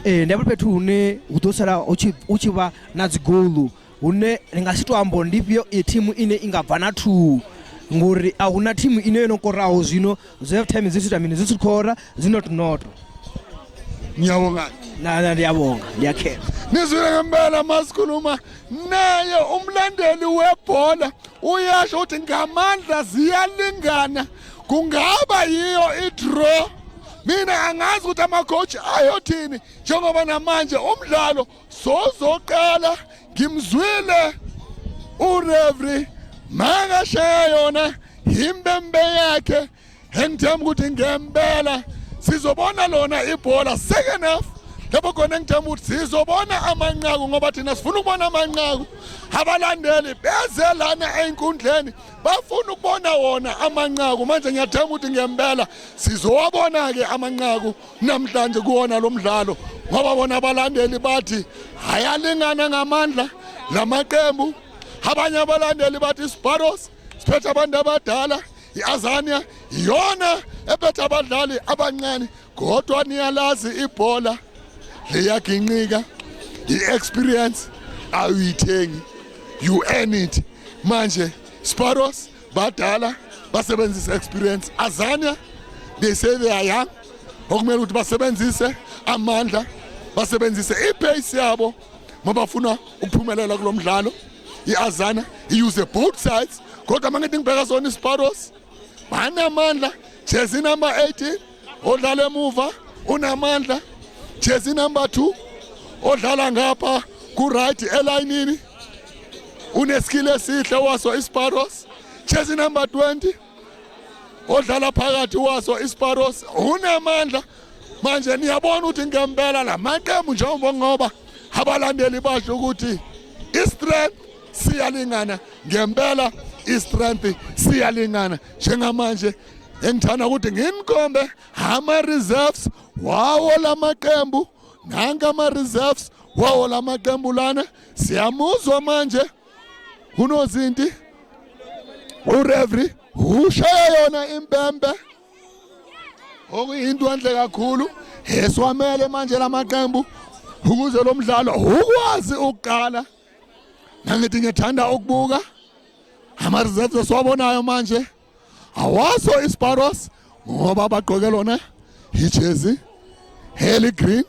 ndipo pethu hune hutosara uchiva na dzigolu hune ringasitoambo ndipyo timu ine ingabva na 2 ngori ahuna timu ine inokorawo zvino zve time zisitamine zisikora zinotonoto. Ngiyabonga. Ndiyabonga, ndiyakhela. Nizwile ngempela masikhuluma naye umlandeli webhola uyasho ukuthi ngamandla ziyalingana, kungaba yiyo i-draw. Mina angazi ukuthi ama-coach ayothini njengoba namanje umdlalo sozoqala. Ngimzwile uReferee makashaya yona imbembe yakhe. Engithemba ukuthi ngempela sizobona lona ibhola second half. Lapho khona ngithemba ukuthi sizobona amanqaku, ngoba thina sifuna ukubona amanqaku. Abalandeli beze lana einkundleni bafuna ukubona wona amanqaku. Manje ngiyathemba ukuthi ngempela sizowabona ke amanqaku namhlanje kuwona lo mdlalo, ngoba bona abalandeli bathi hayalingana ngamandla lamaqembu. Abanye abalandeli bathi Sparros siphethe abantu abadala, iAzania yona ephethe abadlali abancane, kodwa niyalazi ibhola liyaginqika. I-experience awuyithengi, you earn it. Manje Sparros badala basebenzisa experience. Azania they say they are young, okumele ukuthi basebenzise amandla, basebenzise ipace yabo mabafuna ukuphumelela kulo mdlalo. iAzania use both sides, kodwa mangithi ngibheka zona iSparros banamandla. Jersey number 18 odlala emuva unamandla. Jersey number 2 odlala ngapha ku right elayinini uneskill esihle waso iSparrows. Jersey number 20 odlala phakathi waso iSparrows unamandla manje niyabona ukuthi ngempela la maqembu njengoba ngoba abalandeli basho ukuthi istrength siyalingana ngempela istrength siyalingana njengamanje engithanda ukuthi nginikombe ama reserves wawo lamaqembu nanga ama reserves wawo lamaqembu lana siyamuzwa manje unozinti ureferee ushaya yona impembe okuyinto enhle kakhulu eswamele manje lamaqembu ukuze lo mdlalo ukwazi ukuqala nangithi ngithanda ukubuka ama reserves esiwabonayo manje awaso iSparrows ngoba bagqoke lona ijezi heli green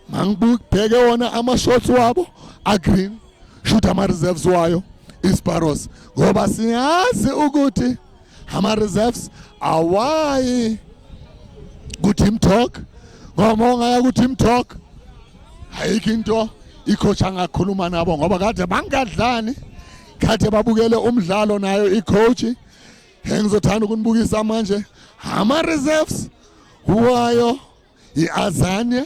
mangibheke wona ama shorts wabo a green shoot ama reserves wayo iSparrows ngoba siyazi ukuthi ama reserves awayi ku team talk ngoba ungaya ku team talk ayikho into icoach angakhuluma nabo ngoba kade bangadlani kade babukele umdlalo nayo icoach engizothanda ukunibukisa manje ama reserves wayo iAzania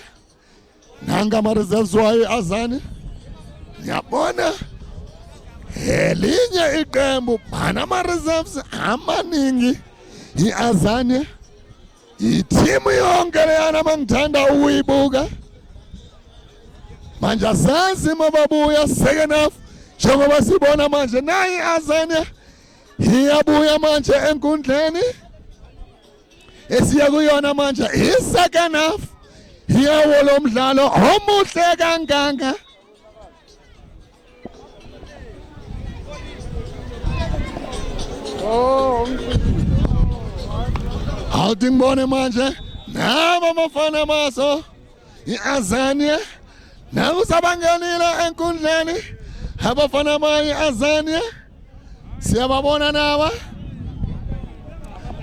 nanga ama reserves wayo iAzania yabona elinye iqembu bana ama reserves amaningi iAzania iteam yonke leyana mangithanda ukuyibuka manje asazi mababuya second half njengoba sibona manje nayi iAzania iyabuya manje enkundleni esiya kuyona manje i-second half iyawo lo mdlalo omuhle kangaka awuthi ngibone manje naba abafana baso iAzania nakusabangenile enkundleni abafana bayi-Azania siyababona nawa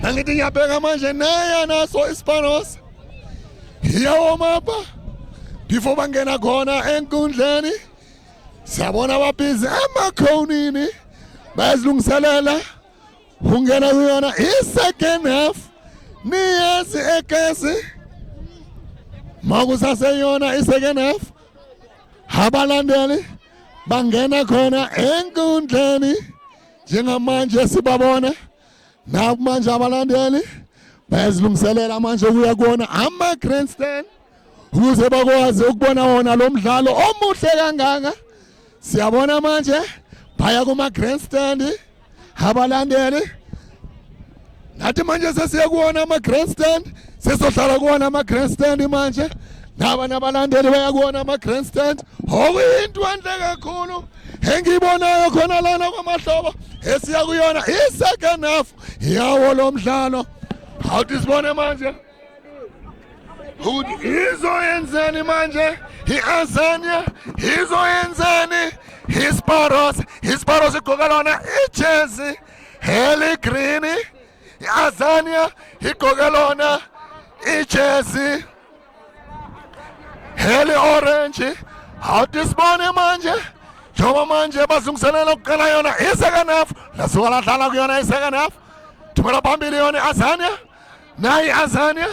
nangithi ngiyabheka manje naye naso iSparrows iyawomapha before bangena khona enkundleni siyabona babhizi emakhonini bayazilungiselela ungena kuyona i-second half niyazi ekesi makusaseyona i-second half abalandeli bangena khona enkundleni njengamanje sibabona namanje abalandeli bayazilungiselela manje ukuya kuona ama grandstand ukuze bakwazi ukubona wona lo mdlalo omuhle kangaka siyabona manje baya kuma grandstand abalandeli nathi manje sesiya kuona ama grandstand sesohlala kuona ama grandstand manje naba nabalandeli bayakuona ama grandstand okuyinto enhle kakhulu engiyibonayo khona lana kwamahlobo esiya kuyona i-second half yawo lo mdlalo awuthi sibone manje ukuthi izoyenzani manje i-Azania izoyenzani iSparrows igqoka lona ijezi heli green i-Azania igqoke lona ijezi heli orange awuthi sibone manje njengoba manje bazungiselela ukuqala yona i-second half lasuka ladlala kuyona i-second half thumela phambili yona i-Azania nayi i-Azania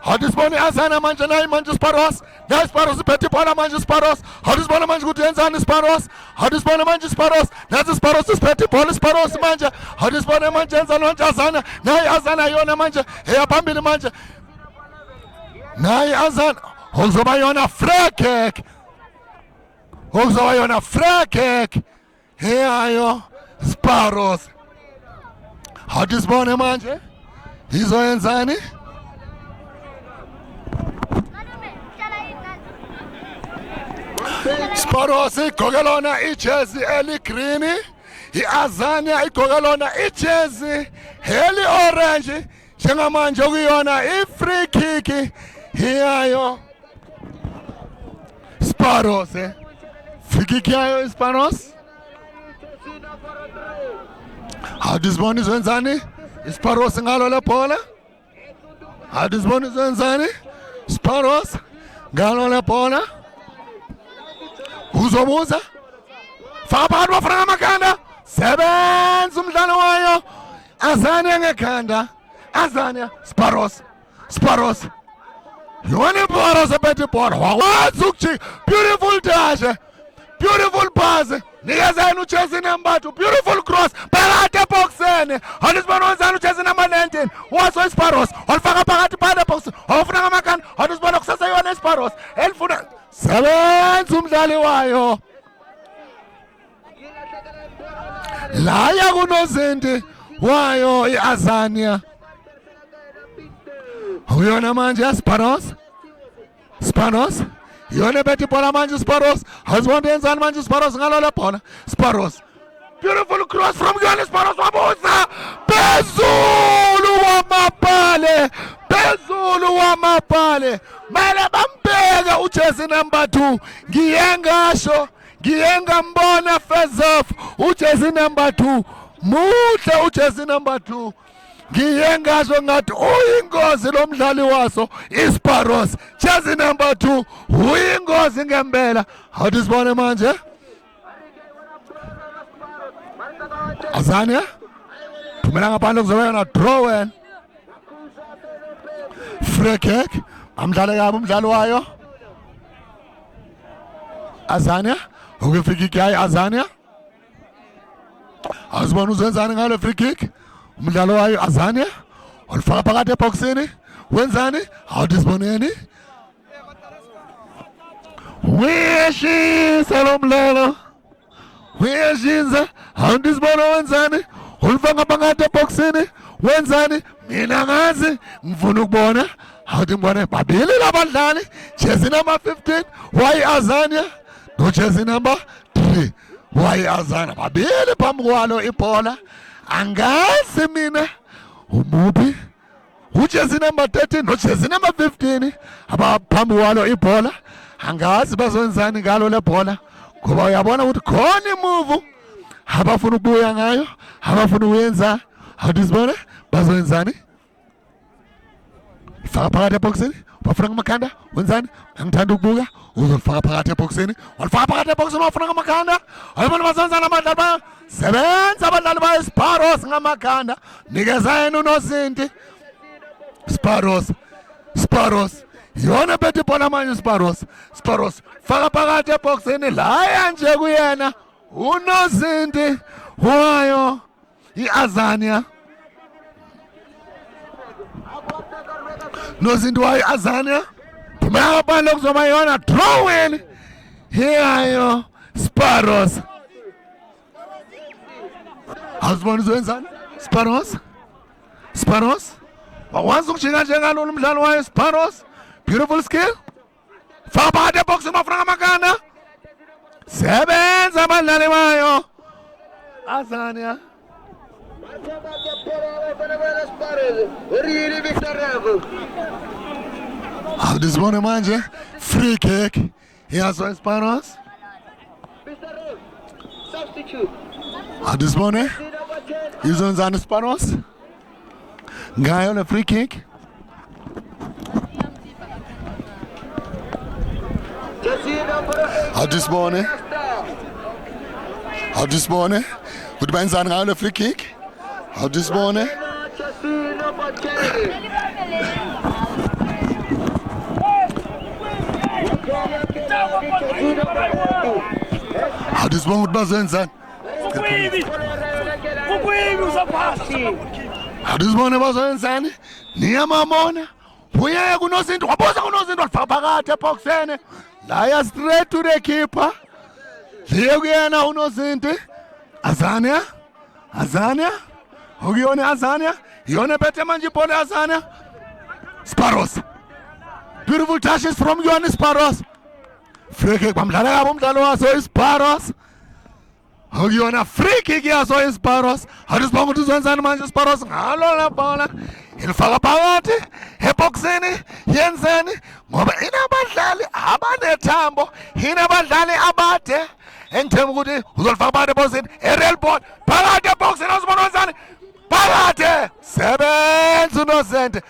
awuthi sibone i-Azania manje nayi manje iSparrows nayi iSparrows iphethe ibhola manje iSparrows awuthi sibone manje ukuthi yenzani iSparrows awuthi sibone manje iSparrows nathi iSparrows isiphethe ibhola iSparrows manje awuthi sibone manje yenzani manje i-Azania nayi i-Azania yona manje eyaphambili manje nayi i-Azania okuzoba yona free kick eyayo Sparrows awuthi sibone manje izoyenzani Sparrows igqoke lona ijezi eli-green i-Azania igqoke lona ijezi eli-orange njengamanje okuyona i-free kick iyayo Sparrows free kick yayo iSparrows awuthi sibone izwenzani iSparrows ngalo le bhola Hadisibona uzenzani Sparrows ngalo lebhola uzobuza faka phakathi bafana ngamakhanda sebenza umdlalo wayo Azania ngekhanda Azania Sparrows yona ibhola sephethe ibhola wakwazi ukujika beautiful dash beautiful pass nikezeni uJesse number 2 beautiful cross phakathi eboxeni Hadisibona wenzani uJesse number 19 waso iSparrows walifaka phakathi box awufuna ngamakhanda Hadisibona kusasa yona iSparrows elifuna sebenza umdlali wayo laya kunozinti wayo iAzania uyona manje Sparrows yona bethi ibhola manje Sparrows Hadisibona yenzani manje Sparrows ngalo le bhola Sparrows beautiful cross from yona Sparrows wabuza phezulu wamabhale mele bambeke uJesse number 2 ngiyengambona first off uJesse number 2 muhle uJesse number 2 ngiyengasho ngathi uyingozi lomdlali waso iSparrows Jesse number 2 uyingozi ngempela Hadisibona manje Azania thumela ngaphandle kuzoba na draw free kick amdlale kabi umdlali wayo Azania free kick yayi Azania Hadisibona uzenzani ngale free kick umdlalo wayo Azania walifaka phakathi eboxini wenzani Hadisiboneni uyashisa lo mdlalo uyashinza Hadisibona wenzani ulifaka phakathi eboxini wenzani mina ngazi ngifuna ukubona Hadisibona babili labadlali Jesse number 15 wayi Azania no Jesse number 3 wayi Azania babili phambi kwalo ibhola angazi mina umubi uJesse number 13 no Jesse number 15 abaphambi kwalo ibhola angazi bazowenzani ngalo lebhola ngoba uyabona ukuthi khona imove abafuna ukubuya ngayo abafuna uyenza Hadisibona bazowenzani faka phakathi eboxini bafuna ngamakhanda wenzani ngithanda ukubuka uzofaka phakathi eboxini walifaka phakathi eboxini wafuna ngamakhanda ayibona bazenzana abadlali sebenza abadlali bayeSparrows ngamakhanda nikeza yena unozinti Sparrows yona bethi ibhola manje Sparrows faka phakathi eboxini la nje kuyena unozinti wayo iAzania nozinti wayo iAzania phumela ngaphandle kuzoba yona draw hiyayo Sparrows Hadisibona uzwenzani Sparrows wakwazi ukujika njengalo umdlalo wayo Sparrows beautiful skill faka phakathi eboxini bafuna ngamakhanda sebenza abadlali bayo Azania Hadisibona manje free kick yazo iSparrows Hadisibona izonzana iSparrows ngayo le free kick Hadisibona ukuthi benzani ngayo le free kick Hadisibona Hadisibona ukuthi bazenzani Hadisibona bazenzani niyamamona uyeke kunozinto wabuza kunozinto walifaka phakathi eboxeni laya straight to the keeper liye kuyena unozinti Azania ukuyona Azania yona bethe manje ibhola Azania Sparrows beautiful touches from yona Sparrows free kick bamdlala kabi umdlalo waso iSparrows ukuyona free kick yaso iSparrows Hadisibona ukuthi uzenzani manje iSparrows ngalo la bhola ilifaka phakathi eboxini yenzeni ngoba inabadlali abanethambo inabadlali abade engithemba ukuthi uzolifaka phakathi eboxini aerial ball phakathi eboxini uzibona wenzani phakathi sebenza unozinti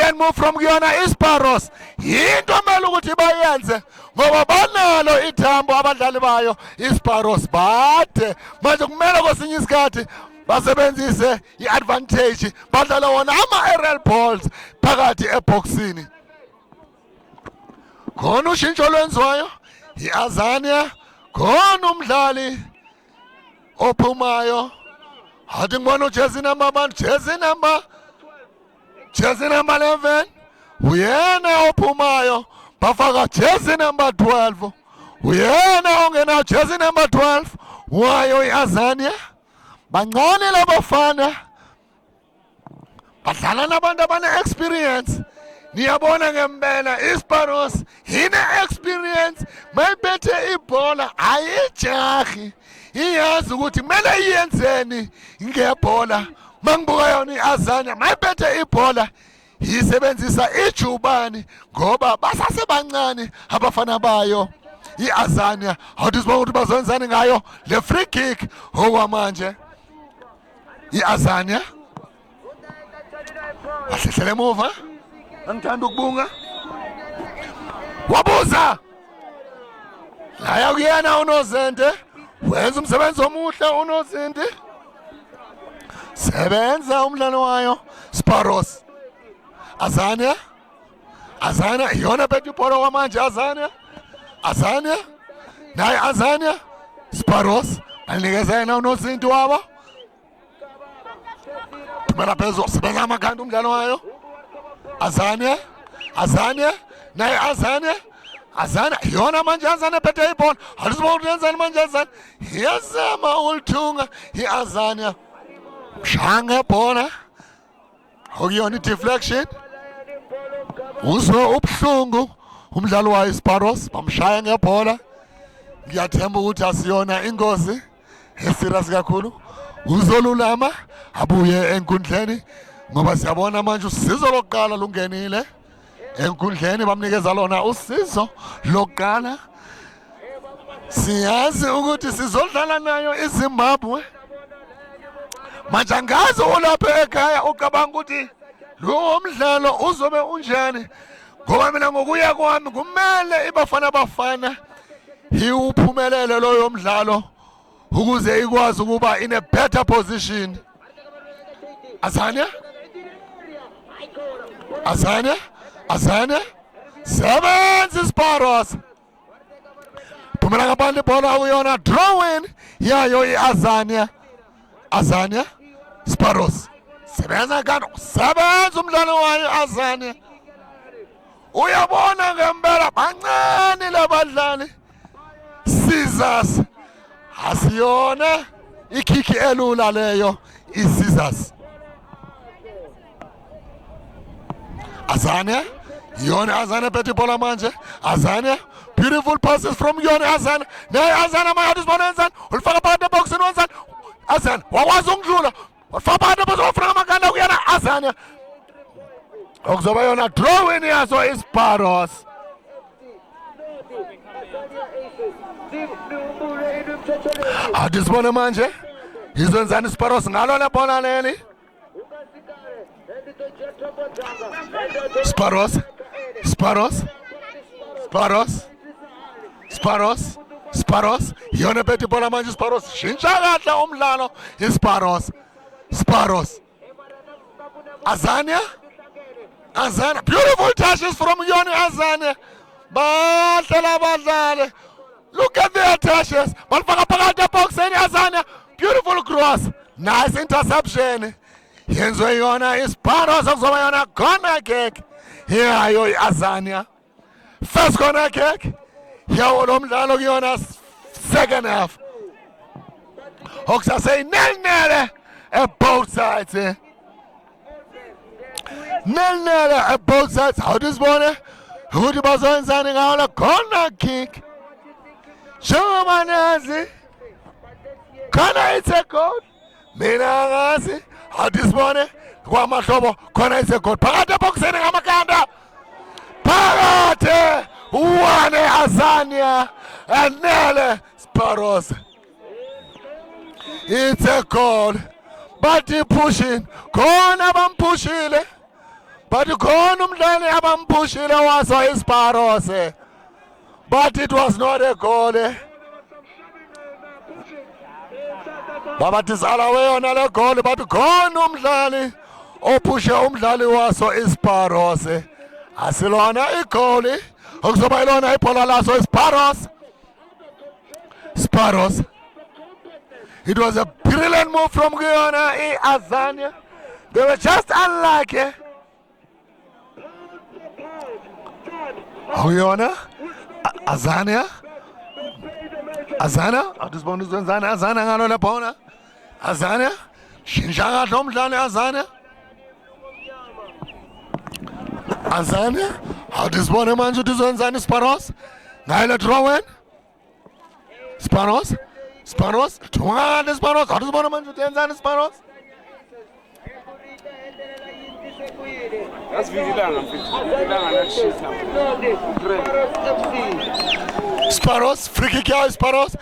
brilliant move from kuyona iSparrows. Yinto mele ukuthi bayenze ngoba banalo ithambo abadlali bayo iSparrows bade manje kumele kwesinye isikhathi basebenzise iadvantage badlala wona ama-aerial balls phakathi eboxini. Khona ushintsho lwenziwayo iAzania, khona umdlali ophumayo. Hathi ngibona ujezi number 1, jezi number 11 uyena ophumayo, bafaka jezi number 12 uyena ongena jezi number 12 wayo iAzania. Bancane labafana badlala nabantu abane-experience. Niyabona ngempela iSparrows ine-experience mayiphethe ibhola ayijahi, iyazi ukuthi kumele iyenzeni ngebhola. Mangibuka yona iAzania mayiphethe ibhola yisebenzisa ijubani ngoba basasebancane abafana bayo iAzania. Awuthi sibona ukuthi bazenzani ngayo le free kick okwamanje iAzania. Ahlehlele emuva, angithanda ukubunga. Wabuza laya kuyena uNozende, wenza umsebenzi omuhle uNozende. Sebenza umdlalo wayo Sparrows. Azania iyona phethe ibhola kwamanje Azania naye Azania Sparrows banikeza yena uNozende wabo. Thumela phezulu, sebenza amakhanda umdlalo wayo Azania naye Azania iyona manje Azania phethe ibhola. Alisibona ukuthi yenzani manje Azania, iyazama ulithunga iAzania. Mshanga ibhola okuyona i-deflection, uzwe ubuhlungu umdlalo wayo iSparrows, bamshaya ngebhola. Ngiyathemba ukuthi asiyona ingozi eserious kakhulu. Uzolulama abuye enkundleni ngoba siyabona manje usizo lokuqala lungenile enkundleni, bamnikeza lona usizo lokuqala. Siyazi ukuthi sizodlala nayo iZimbabwe. Manje angazi ulapha ekhaya ucabanga ukuthi lo mdlalo uzobe unjani, ngoba mina ngokuya kwami kumele ibafana bafana iwuphumelele loyo mdlalo ukuze ikwazi ukuba in a better position. Azania sebenza iSparrows, phumela ngaphandle ibhola uyona drawing yayo iAzania. Sparrows sebenza kanti sebenza umdlalo wayo iAzania. Uyabona ngempela bancane labadlali. Scissors asiyona ikhiki elula leyo iScissors. Azania phethe ibhola manje. Azania, beautiful passes from Azania. Naye Azania manje usibonenzani ulifaka phakathi eboxini wenzani Azania wakwazi ukudlula wafaka phakathi eboxini wafaka amaganda kuyena Azania. Okuzoba yona drawing yazo iSparrows. Athi sibone manje izenzani iSparrows ngalo lebhola leli. Sparrows yona phethe ibhola manje iSparrows shintsha kahle umdlalo iSparrows. Azania, beautiful touches from yona Azania. Bahle labadlali, look at their touches. Balifaka phakathi eboxini Azania, beautiful cross, nice interception. Yenziwe yona iSparrows, okuzoba yona corner kick yayo iAzania. First corner kick yawo lo mdlalo kuyona second half. Okusase nil-nil at both sides. Nil-nil at both sides. Awuthi sibone ukuthi bazowenzani ngawo la corner kick. Njengoba nazi khona it's a goal. Mina angazi. Awuthi sibone kwamahlobo khona it's a goal. Phakathi eboxini ngamakanda. Phakathi one Azania and nil Sparrows. It's a goal. But he pushing. Khona bampushile. but khona umdlali abampushile waso iSparrows, but it was not a goal. Baba tisala weyona le goal, but khona umdlali ophushe umdlali waso iSparrows. Asilona igoli okuzoba ilona ibhola laso iSparrows. Sparrows. It was a brilliant move from Guyana Azania. They were just unlucky. Guyana Azania. Azana, atisbona uzenzana Azana ngalo lapha. Azania. Shinshaka nomdlali Azania. Azania. Atisbona manje uzenzana iSparrows. Ngayile throw-in. Sparrows. Sparrows. Tungane Sparrows. Atisbona manje uzenzana iSparrows. Sparrows, free kick ya Sparrows.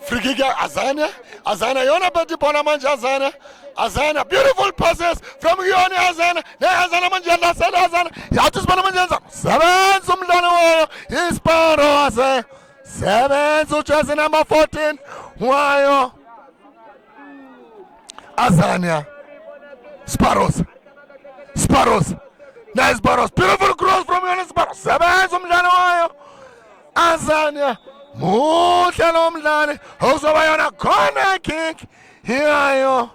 Free kick ya Azania. Azania yona beti bola manje Azania. Azania, beautiful passes from Yoni Azania. Ne Azania manje yasela Azania. Yatisbona manje yenza. Sevenza umdlalo wayo iSparrows. Sevenza ujersey number 14 wayo Azania. Sparrows. Sparrows. Nice Sparrows. Beautiful cross from Yoni Sparrows. Sevenza umdlalo wayo Azania. Muhle lo mdlali ozoba yona corner kick hiyayo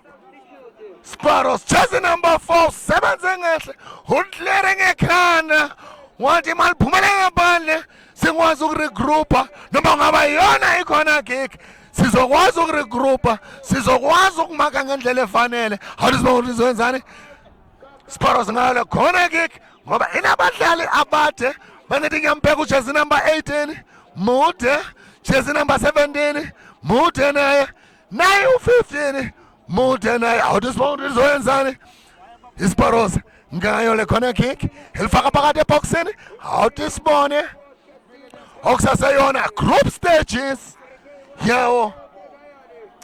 Sparrows jersey number 4 sebenze ngehle uhlere ngekhanda wathi maliphumele ngaphandle singwazi ukuregroupa noma ngaba yona icorner kick sizokwazi ukuregroupa sizokwazi ukumaka ngendlela efanele awusibothi izwenzani Sparrows ngale corner kick ngoba inabadlali abade banethi ngiyambheka ujersey number 18 Mude, jersey number 17, Mude naye, naye u15, Mude naye, awutisibona izwenzani iSparrows ngayo le corner kick, ilifaka phakathi eboxini, awutisibone okusaseyona group stages yawo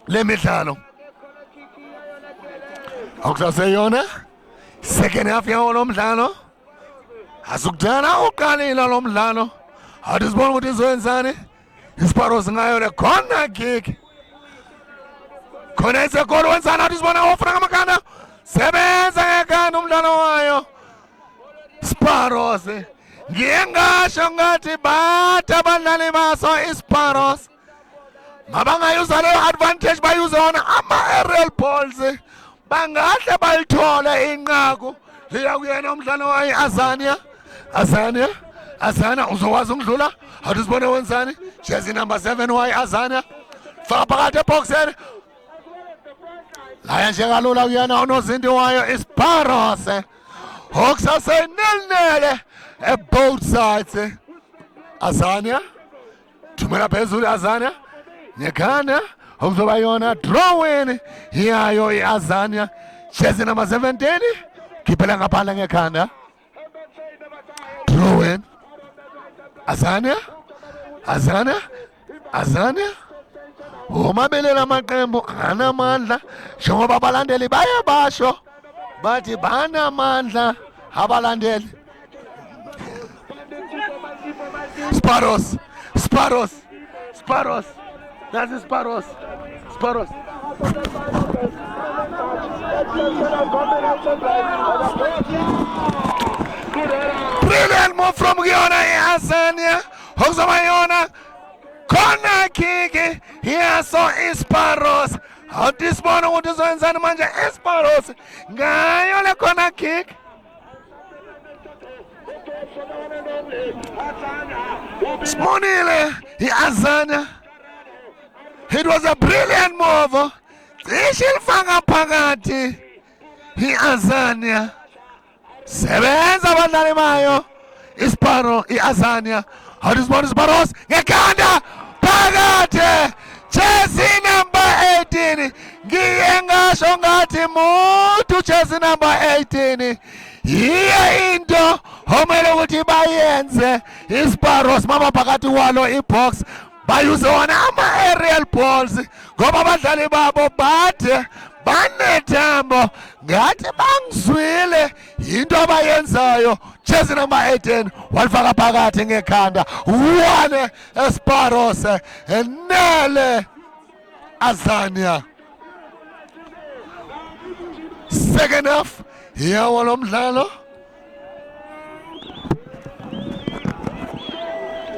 le midlalo. Okusaseyona second half yawo lo mdlalo, asukudala uqalile lo mdlalo. Atisibona ukuthi izwenzani iSparrows ngayo le corner kick khona isekolo wenzani atisibona ofuna ngamakanda sebenza ngekhanda umdlalo wayo Sparrows ngiye ngasho ngathi bathi abadlali baso iSparrows mabangayuza leyo advantage bayuze wona ama-aerial balls bangahle balithole inqaku liya kuyena umdlalo wayo Azania. Azania. Azania uzokwazi ukudlula atisibone wenzani jersey number 7 wayi Azania faka phakathi eboxeni laya nje kalula kuyena unozinti wayo iSparrows okusasenelnele both sides. Azania thumela phezulu Azania ngekhanda okuzoba yona draw-in yayo iAzania jersey number 17 khiphela ngaphandle ngekhanda draw-in. Azania, Azania, Azania. Umabelela amaqembu anamandla njengoba abalandeli bayabasho bathi banamandla abalandeli. Sparrows, Sparrows, Sparrows. That's Sparrows. Sparrows. Brilliant move from Guyana Azania. Hozamayona corner kick. Here so iSparrows. How this one would izwenzani manje iSparrows. Ngayo le corner kick. Smonile iAzania. It was a brilliant move. Ishilfanga phakathi iAzania. Sebenza abadlali bayo iAzania. Atisibona iSparrows ngekhanda phakathi jersey number 18 ngiye ngasho ngathi muntu jersey number 18 yiyo into omele ukuthi bayenze iSparrows mama phakathi walo ibox bayuse wona ama-aerial balls ngoba abadlali babo bade banethambo ngathi bangizwile into abayenzayo. Jersey number 18 walifaka phakathi ngekhanda, wane Esparos Nele Azania. Second half yawo lo mdlalo.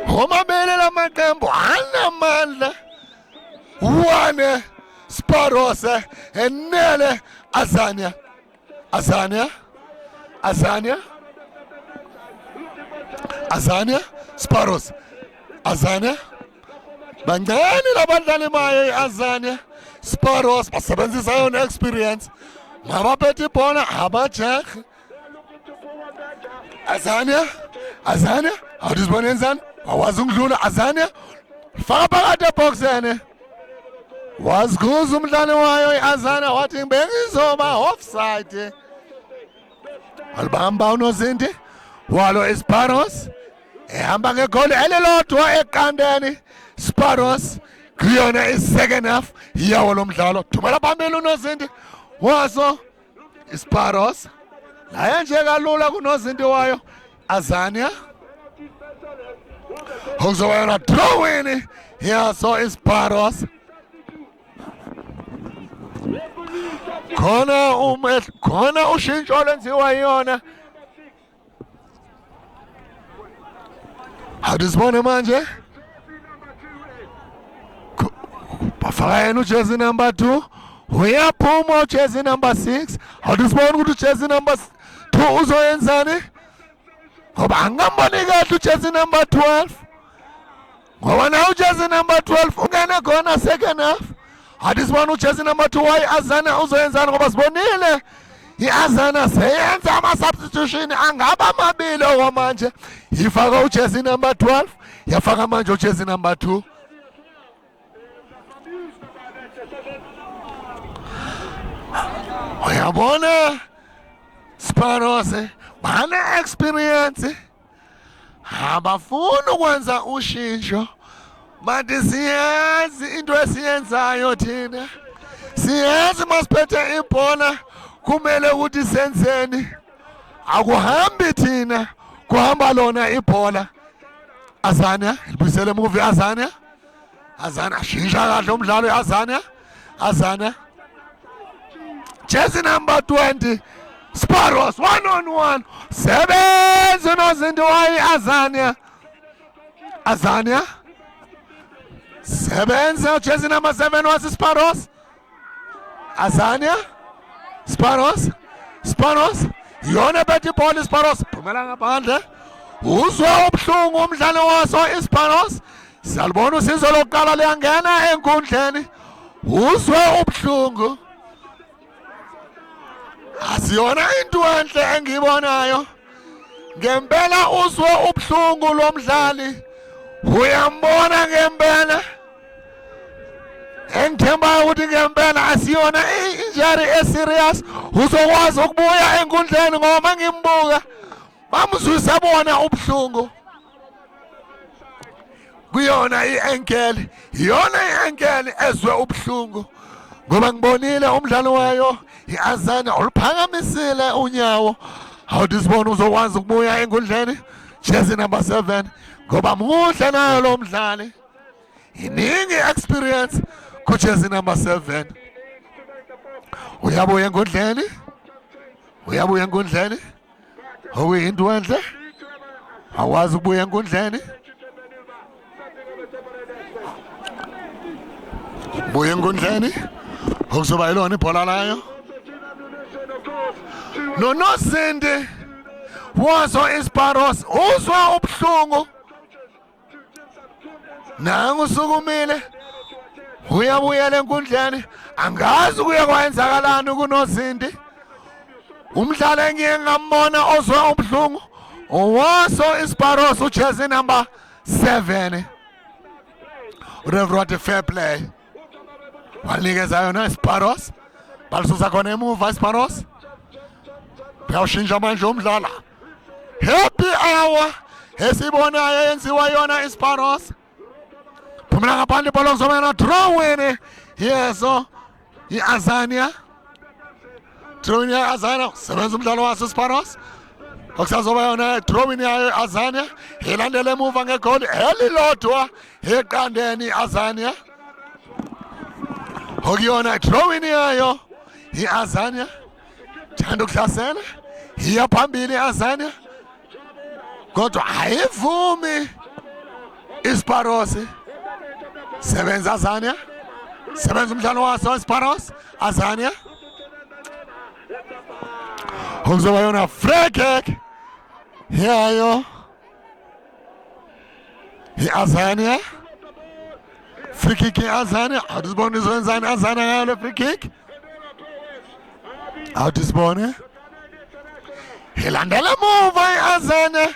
Omabili lamaqembu anamandla, wane Sparos Nele Azania. Azania Sparos Azania bancane labadlali bayo Azania Sparos basebenzisa yona experience mabaphethe ibhola abajahi. Azania awuzibona enzani awazi ukudlula. Azania faka phakathi eboxeni waziguza umdlali wayo iAzania wathi bengizoba offside. Walibamba unozinti walo Esparos ehamba ngegoli elilodwa eqandeni. Sparos kuyona second half yawo lo mdlalo. Thumela phambili unozinti waso Sparos naye nje kalula kunozinti wayo Azania. Okuzoba draw win yaso Sparos. Khona ushintsho lenziwa yona. Hadisibone manje bafaka yena ujersey number 2 uyaphuma ujersey number 6. Hadisibone ukuthi ujersey number 2 uzoyenzani ngoba angamboni kahle ujersey number 12 ngoba na ujersey number 12 ungene khona second half. Hadisibone ujersey number 2 wayiAzania uzoyenzani ngoba sibonile iAzania seyenza ama-substitution angaba amabili okwamanje. Ifaka ujersey number 12 yafaka manje ujersey number 2. Uyabona Sparos bana experience abafuna ukwenza ushintsho. Manje siyazi into esiyenzayo thina, siyazi masiphethe ibhola kumele ukuthi senzeni. Akuhambi thina, kuhamba lona ibhola. Azania libuyisele emuva iAzania. Azania shintsha kahle umdlalo iAzania. Jersey number 20 Sparos 1-on-1 sebenza unozinti wayo Azania sebenza jersey number 7 wasi Sparos. Azania Sparos yona bethi ibhola Sparos phumela ngaphandle. Uzwa ubuhlungu umdlalo waso Sparos. Siyalibona usizo lokuqala liyangena enkundleni. Uzwa ubuhlungu. Asiyona into enhle engibonayo. Ngempela uzwe ubuhlungu lomdlali. Uyambona ngempela. Engithemba ukuthi ngempela asiyona injury eserious. Uzokwazi ukubuya enkundleni ngoba ngimbuka bamzwisa bona ubuhlungu. Kuyona i-ankle, yona i-ankle ezwe ubuhlungu. Ngoba ngibonile umdlalo wayo iAzania uluphakamisile unyawo. Hadisibone uzokwazi ukubuya enkundleni jersey number 7 ngoba muhle nayo lo mdlali. Iningi experience ku jersey number 7. Uyabuya enkundleni. Okuyinto enhle. Awazi ukubuya enkundleni. Buya enkundleni. Okuzoba yilona ibhola layo. Nonozinti waso Sparos uzwa ubuhlungu. Nangu usukumile. Uyabuyela enkundleni. Angazi kuye kwenzakalani kunozinti. Umdlali engike ngambona ozwa ubuhlungu waso Sparos ujersey number 7. Reverend fair play. Wanikeza yona Sparos. Balisusa khona emuva Sparos. Uyawushintsha manje umdlala. Happy hour esibonayo yenziwa yona Sparos. Phumela ngaphandle ibhola kuzoba na draw win. Yeso iAzania throwing ya Azania sebenza umdlalo waso Sparos okusazoba yona throwing ya Azania ilandele emuva ngegoli elilodwa eqandeni Azania okuyona throwing yayo iAzania thanda ukuhlasela iya phambili iAzania kodwa ayivumi iSparos sebenza Azania sebenza umdlalo waso iSparos Azania okuzoba yona free kick yayo iAzania free kick iAzania awusibona izwenzani iAzania ngayo le free kick awusibona ilandela muva iAzania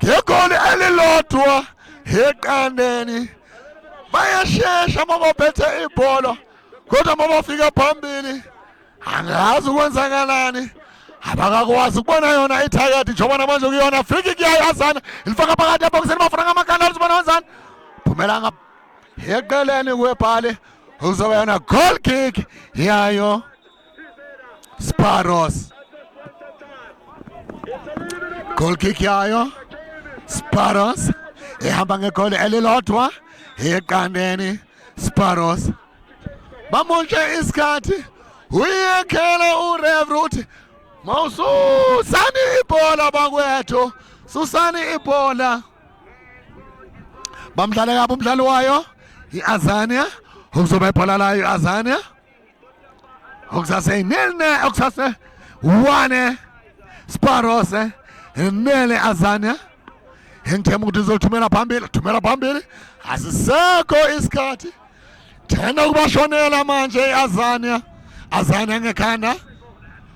ngegoli elilodwa eqandeni bayashesha mabaphethe ibhola kodwa mabafika phambili angazi ukwenzakalani abakakwazi ukubona yona itarget njengoba namanje kuyona free kick yayo iAzania ilifaka phakathi ebokisini bafuna ngamakanda uzibona wenzani phumela ngapha eqeleni kwebhale uzoba yona goal kick yayo Sparos goal kick yayo Sparos ehamba ngegoli elilodwa eqandeni Sparos bamontshe isikhathi uyekhela uRevroot mawususani ibhola bakwethu susani ibhola bamdlala kabi umdlalo wayo iAzania okuzoba ibhola layo iAzania okusase nene okusase 1 Sparos nele Azania ngithemba ukuthi uzothumela phambili asisekho isikhathi thena ukubashonela manje iAzania ngekhanda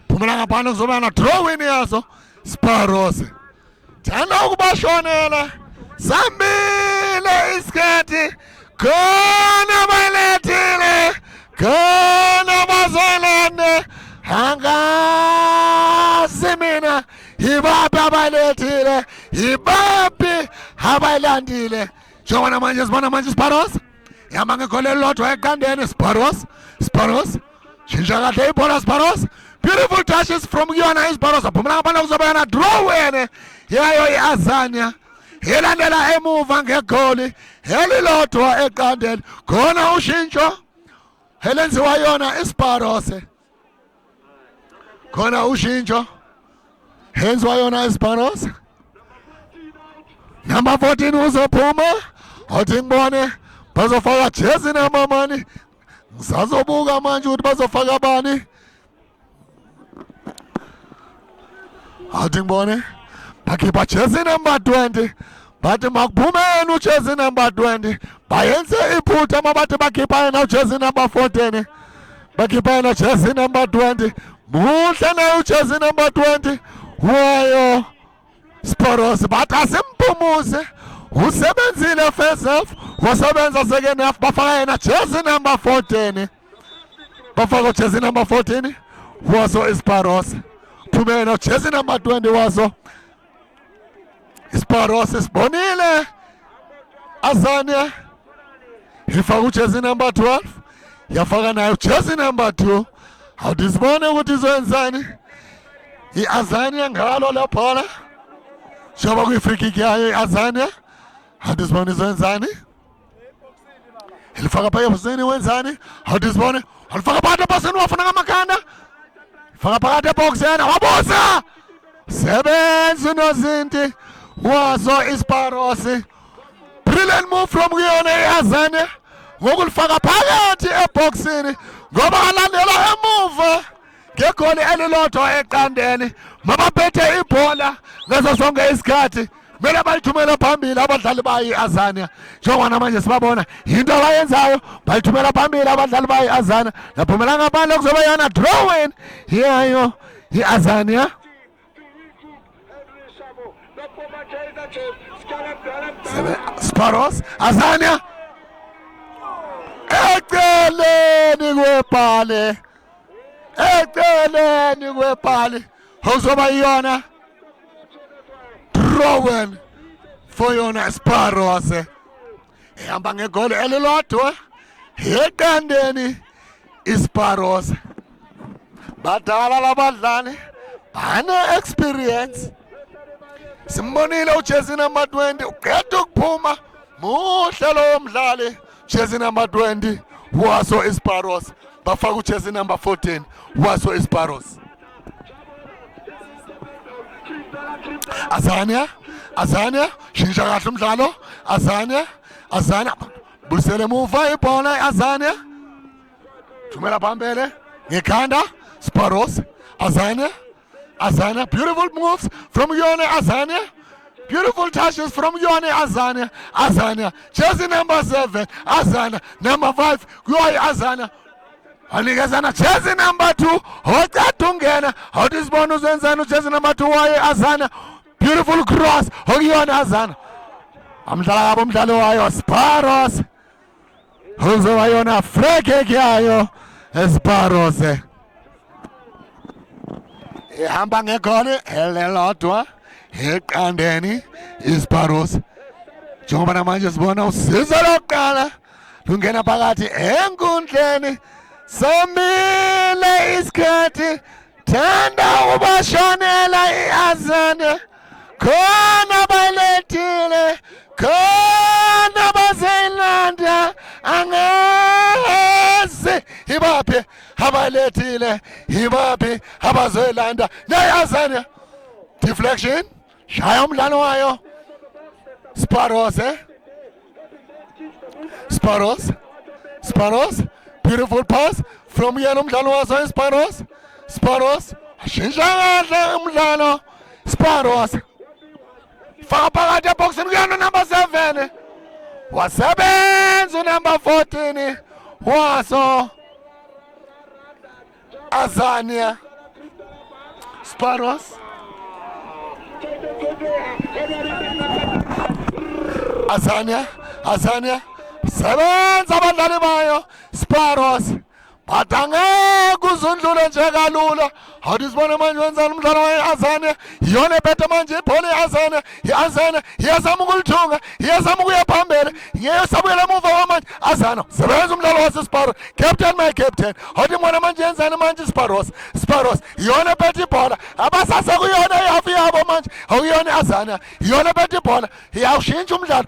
phumela ngaphandle kuzoba na drawing yaso Sparos thena ukubashonela sambile isikhathi khona balethile khona bazolande angazi mina ibaphi abalethile ibaphi abayilandile njengoba manje sibona manje Sparos ihamba ngegoli elilodwa eqandeni Sparos shintsha kahle ibhola Sparos beautiful touches from kuyona iSparos aphumela ngaphandle kuzoba yona draw wene yayo iAzania ilandela emuva ngegoli elilodwa eqandeni khona ushintsho elenziwa yona iSparos khona ushintsho henziwa yona iSparos number 14 uzophuma athi ngibone bazofaka jersey number mani ngisazobuka manje ukuthi bazofaka bani athi ngibone bakhipha jersey number 20 bathi makuphumeni ujersey number 20 bayenze iphutha mabathi bakhipha yena ujersey number 14 bakhipha yena jersey number 20 muhle nayo ujersey number 20 wayo Sparos bathi asimpumuze usebenzile first half wasebenza second half bafaka yena jersey number 14 bafaka jersey number 14 waso iSparos phumela jersey number 20 waso iSparos sibonile Azania ifaka jersey number 12 yafaka nayo jersey number 2 awudisibone ukuthi izowenzani iAzania ngalo la bhola shoba ku free kick yayo iAzania awudisibone izowenzani ilifaka phakathi ebokisini wenzani awudisibone alifaka phakathi ebokisini wafuna ngamakhanda ifaka phakathi ebokisini wabusa sebenza nozinti waso iSparos brilliant move from kuyona iAzania ngokulifaka phakathi ebokisini ngoba alandela emuva ngegoli elilodwa eqandeni mabaphethe ibhola ngaso sonke isikhathi mele bayithumela phambili abadlali bayiAzania njengoba namanje sibabona into abayenzayo bayithumela phambili abadlali bayiAzania laphumela ngaphandle kuzoba yona drawing yayo iAzania Sparos Azania eceleni kwebhale okuzoba yona drawing for yona Sparos ehamba ngegoli elilodwa eqandeni iSparos badala labadlali bane experience. Simbonile ujersey number 20 uqeda ukuphuma muhle lo mdlali jersey number 20 Waso Sparrows bafaka ujersey number 14 Waso Sparrows. Azania shintsha kahle umdlalo. Azania bulisele emuva ibhola Azania thumela phambili ngekhanda Sparrows. Azania beautiful moves from Yone Azania. Beautiful touches from Yone Azania jersey number 7 Azania number 5 Yoy Azania anikezana jersey number 2 hoceda ungena awutizibona uzenzani jersey number 2 waye Azania. Beautiful cross okuyona Azania amdlala kabo umdlalo wayo Sparrows uzoba yona free kick yayo Sparrows ihamba ngegoli elelodwa eqandeni Sparrows. Njengoba namanje sibona usizo lokuqala lungena phakathi enkundleni somile isikhathi thanda ubashonela iAzania khona balethile khona bazelanda angeze ibaphi abalethile ibaphi abazoyilanda neAzania. Deflection shaya umdlalo wayo Sparrows beautiful pass from yena umdlalo wazo Sparrows shintsha kahle umdlalo Sparrows faka phakathi eboxini kuyona number 7 wasebenza number 14 Waso Azania. Sparrows Azania sebenza abadlali bayo Sparrows badangeke uzundlule nje kalula. Awuzibona manje wenzani umdlalo weAzania iyona ebhethe manje ibhola iAzania iyazama ukulithunga iyazama ukuya phambili ngiyesabuyela emuva kwamanje Azania sebenza umdlalo waseSparrows. Captain my captain awuzibona manje yenzani manje Sparrows iyona ebhethe ibhola abasase kuyona ihafu yabo manje awuyona iAzania iyona ebhethe ibhola iyawushintsha umdlalo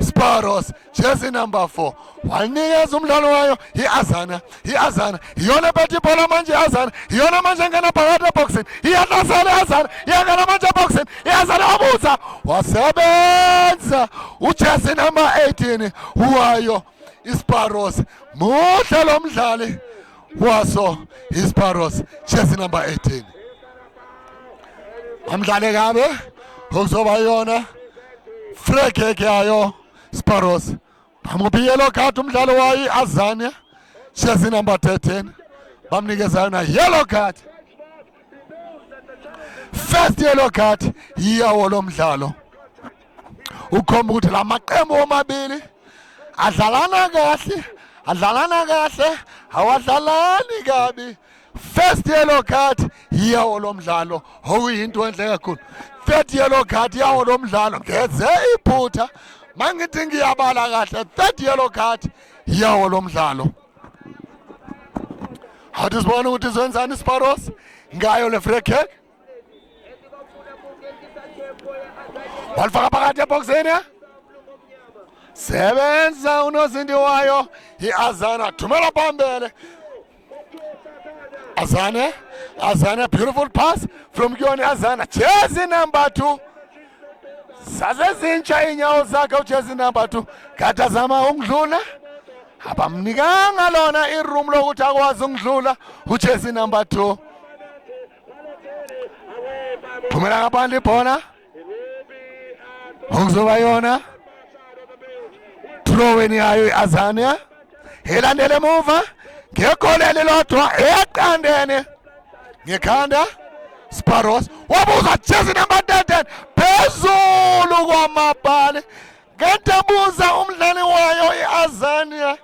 Sparrows jersey number 4 wanikeza umdlalo wayo iAzania iyona ebhethe ibhola manje iAzania iyona manje ngena phakathi eboxini iyahlasela iAzania iyangena manje eboxini iAzania wabuza wasebenza ujersey number 18 wayo iSparrows muhle lo mdlali Waso iSparrows jersey number 18 amdlale kabe okuzoba yona free kick yayo Sparrows bamuphi yellow card umdlalo wayo iAzania jersey number 13 bamnikeza yona yellow card. First yellow card yawo lo mdlalo ukhomba ukuthi la maqembu omabili adlalana kahle awadlalani kabi. First yellow card yawo lo mdlalo okuyinto enhle kakhulu. Third yellow card yawo lo mdlalo ngeze iphutha mangithi ngiyabala kahle. Third yellow card yawo lo mdlalo awuzibona ukuthi izwenzani Sparrows ngayo le free kick walifaka phakathi eboxini sebenza unozindi wayo iAzania thumela phambili Azania beautiful pass from Yone Azania jersey number 2 sazezintsha inyawo zakhe ujersey number 2 kade azama ukudlula abamnikanga lona iroom lokuthi akwazi ukudlula ujersey number 2 phumela ngaphandle ibhola okuzoba yona throwing yayo iAzania elandele emuva ngegoli elilodwa eqandene ngekhanda Sparrows wabuza jersey number 13 phezulu kwamabhali ngetambuza umdlali wayo iAzania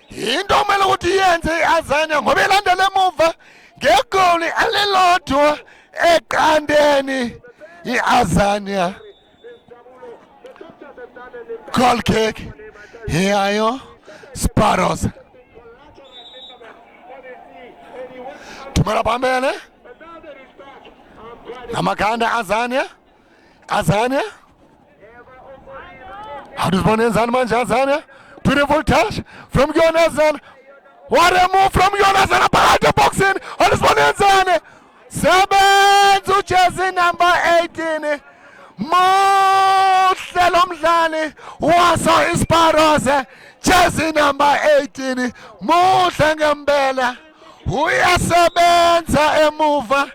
into omele ukuthi yenze iAzania ngoba ilandele emuva ngegoli elilodwa eqandene iAzania. Goal kick yayo Sparrows thumela phambili ngamakhanda Azania hadisibona enzani manje Azania beautiful touch from Yonazana. What a move from Yonazana phakathi eboxini. Hadisibona enzani sebenza ujersey number 18 muhle lo mdlali waso Isparos jersey number 18 muhle ngempela uyasebenza emuva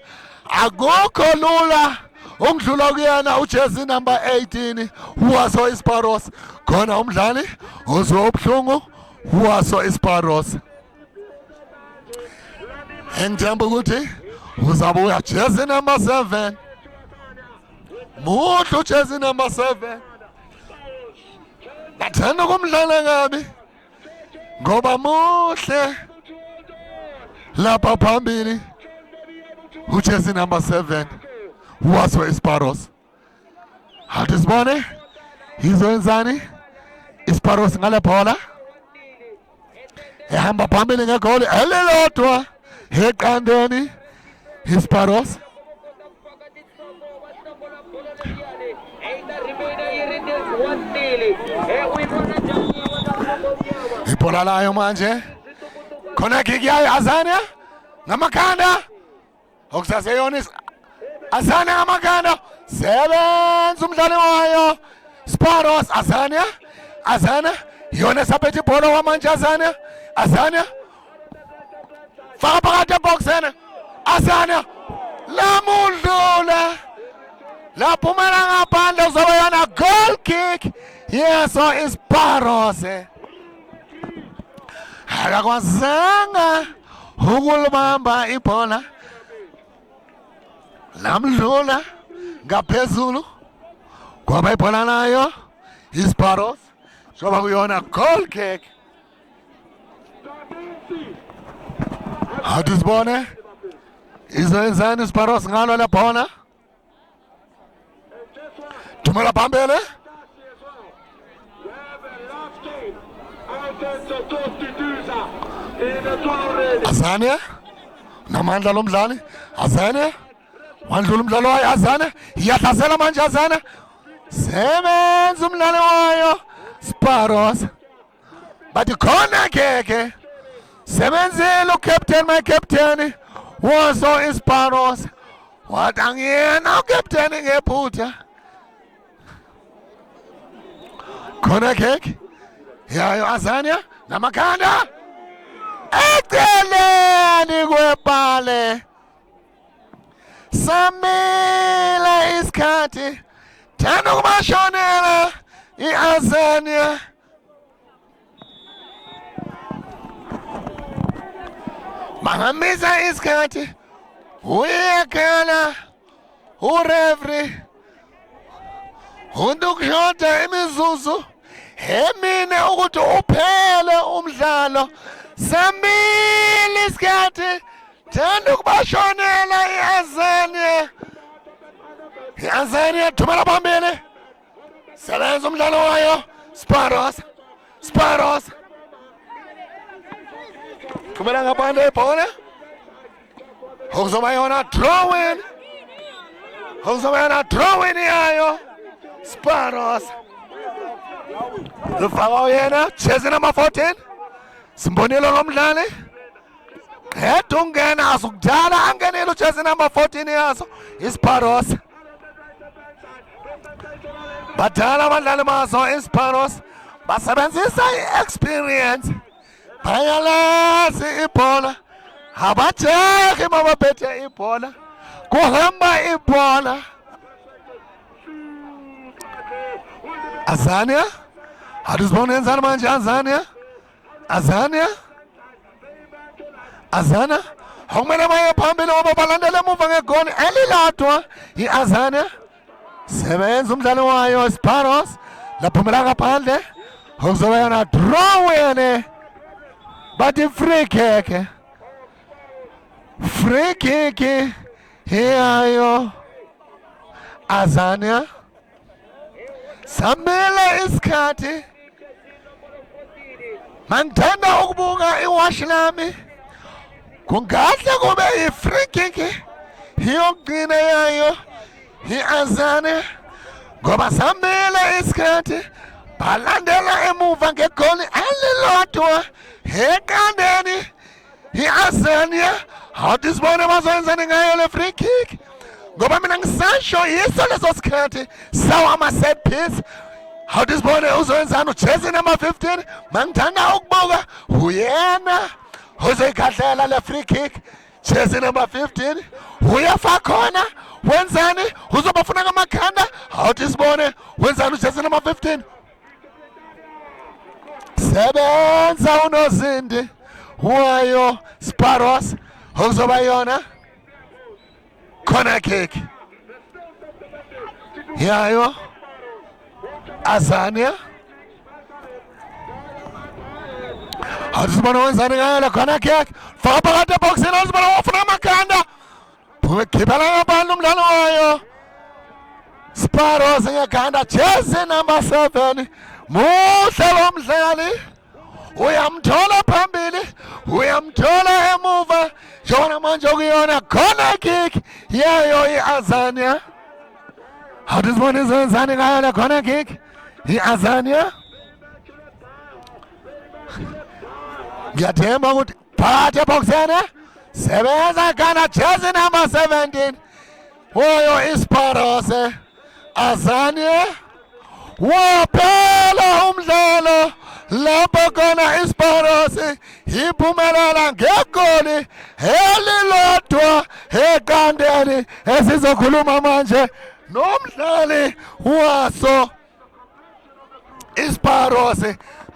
akukho lula ungidlula kuyena ujersey number 18 waso Isparos khona umdlali uzwe ubuhlungu waso Isparos engithemba ukuthi uzabuya jersey number 7 muhle jersey number 7 nathanda ukumdlala kabi ngoba muhle lapha phambili ujersey number 7 waso Isparos. Hadisibone izoenzani Isparos ngale bhola ehamba phambili ngegoli elilodwa eqandeni Isparos. Ibhola layo manje khona kick yayo Azania ngamakhanda okusaseyonis Azania ngamakhanda sebenza umdlali wayo Isparos. Azania yona saphethe ibhola wamanje Azania faka phakathi eboxini Azania lamudlula laphumela ngaphandle uzoba yana goal kick yeso Isparos akakwazanga ukulibamba ibhola lamdlula ngaphezulu kwaba ibhola nayo Isparos soba kuyona goal kick. Hadisibone izoenzani Isparos ngalo la bhola thumela phambili Azania namandla lo mdlali Azania wandlula umdlali wayo Azania iyahlasela manje Azania sebenza umdlali wayo Isparos but khona keke sebenzile ucaptain my captain waso Isparos wathi angiyena ucaptain ngephutha khona keke yayo Azania namakhanda eceleni kwebhale samila isikhathi thanda ukubashonela iAzania bangamisa isikhathi uyekhala ureferee undukushoda imizuzu emine ukuthi uphele umdlalo samila isikhathi thanda ukubashonela iAzania thumela phambili sebenza umdlalo wayo Isparos thumela ngaphandle ibhola okuzoba yona throw in yayo Isparos lufaka yena jersey number 14 simbonile lo mdlali qeda ungena asukudala angenile ujersey number 14 yaso Isparos badala abadlali baso Isparos basebenzisa i-experience bayalazi ibhola abajahi mabaphethe ibhola kuhamba ibhola Azania hadisibona enzani manje Azania okumele baye phambili ngoba balandela emuva ngegoli elilodwa iAzania sebenza umdlalo wayo Isparos laphumela ngaphandle okuzoba yona draw wene but free kick yayo Azania samela isikhathi mangithanda ukubuka iwash lami kungahle kube yi-free kick iyokugcina yayo i-Azania ngoba sambile isikhathi balandela emuva ngegoli elilodwa eqandeni i-Azania awuthi sibone bazoyenzani ngayo le free kick ngoba mina ngisasho yiso leso sikhathi sawa ama-set piece awuthi sibone uzoyenzani ujezi number 15 mangithanda ukubuka uyena uzoyikhahlela le free kick jezi number 15 uyafa khona wenzani uzobafuna ngamakhanda awuthi sibone wenzani ujezi number 15 sebenza unozindi wayo Sparrows okuzoba yona corner kick yayo Azania awusibona wenzani ngayo le corner kick faka phakathi eboxini awusibona wafuna amakhanda khiphela ngabantu umdlalo wayo Sparrows ngekhanda jezi number 7 muhle lo mdlali uyamthola phambili uyamthola emuva jona manje okuyona corner kick yayo i-Azania awuthi sibone izenzani ngayo le corner kick i-Azania ngiyathemba ukuthi phakathi eboxini sebenza kana jezi number 17 oyo iSparrows Azania waphela umdlalo lapho khona iSparrows iphumelela ngegoli elilodwa eqandeni esizokhuluma manje nomdlali waso iSparrows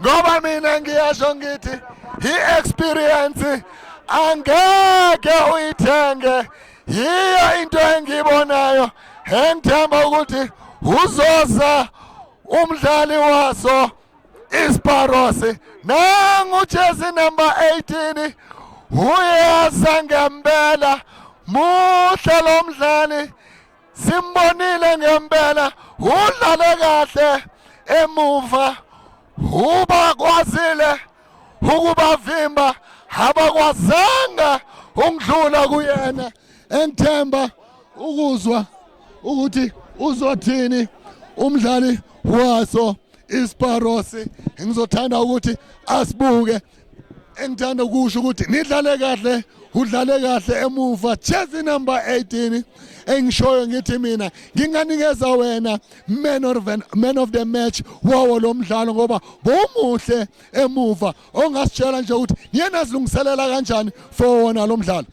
ngoba mina ngiyasho ngithi i-experience angeke uyithenge yiyo into engiyibonayo engithemba ukuthi uzoza umdlali waso iSparrows nangu jezi number 18 uyaza ngempela muhle lo mdlali simbonile ngempela udlale kahle emuva ubakwazile ukubavimba abakwazanga ukudlula kuyena engithemba ukuzwa ukuthi uzothini umdlali waso iSparrows ngizothanda ukuthi asibuke engithanda ukusho ukuthi nidlale kahle udlale kahle emuva jezi number 18 engishoyo ngithi mina nginganikeza wena man of the match wawo lo mdlalo ngoba bomuhle emuva ongasitshela nje ukuthi yena silungiselela kanjani for wona lo mdlalo.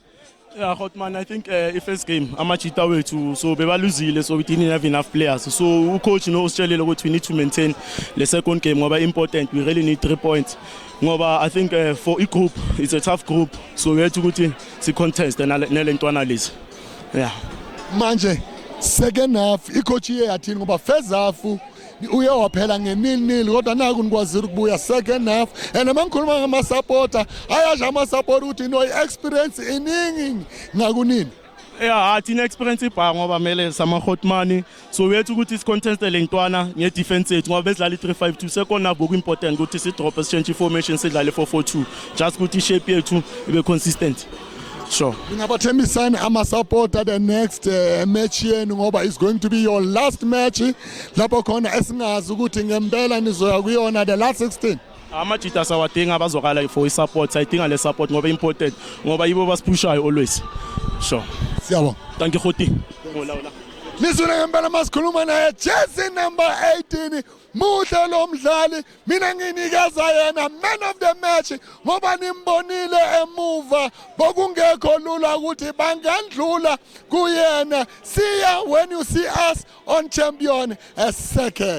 Yeah, Hotman, I think first game, Amachita way too, so we losing, so we didn't have enough players. So coach knows we need to maintain the second game. Important, we really need 3 points. I think for each group, it's a tough group, so we have to go to the contest and analyze. Yeah. Manje, second half, coach here at ngoba first half uye waphela nge-0-0 kodwa naku nikwazile ukubuya second half and mangikhuluma ngama-supporter ayazi ama-supporter ukuthi no-experience iningi ngakunini. Yeah, athina experience ibha ngoba mele sama-Hotman, so wethu ukuthi si-contestele ntwana nge-defense yethu ngoba besidlala i-3-5-2 second half boku-important ukuthi si-drop si-change i-formation sidlale 4-4-2 just ukuthi i-shape yethu ibe consistent. Sure. Ngingabathembisani ama-supporter the next match yenu ngoba it's going to be your last match lapho khona esingazi ukuthi ngempela nizoya kuyona the last 16. Amajita sawadinga abazokala for i-support, sayidinga le support ngoba important ngoba yibo basipushayo always. Sure. Siyabonga. Thank you Khoti. Nizule ngempela masikhuluma naye jezi number 18 muhle lo mdlali mina nginikeza yena man of the match ngoba nimbonile emuva bokungekho lula ukuthi bangandlula kuyena. See ya when you see us on champion a second.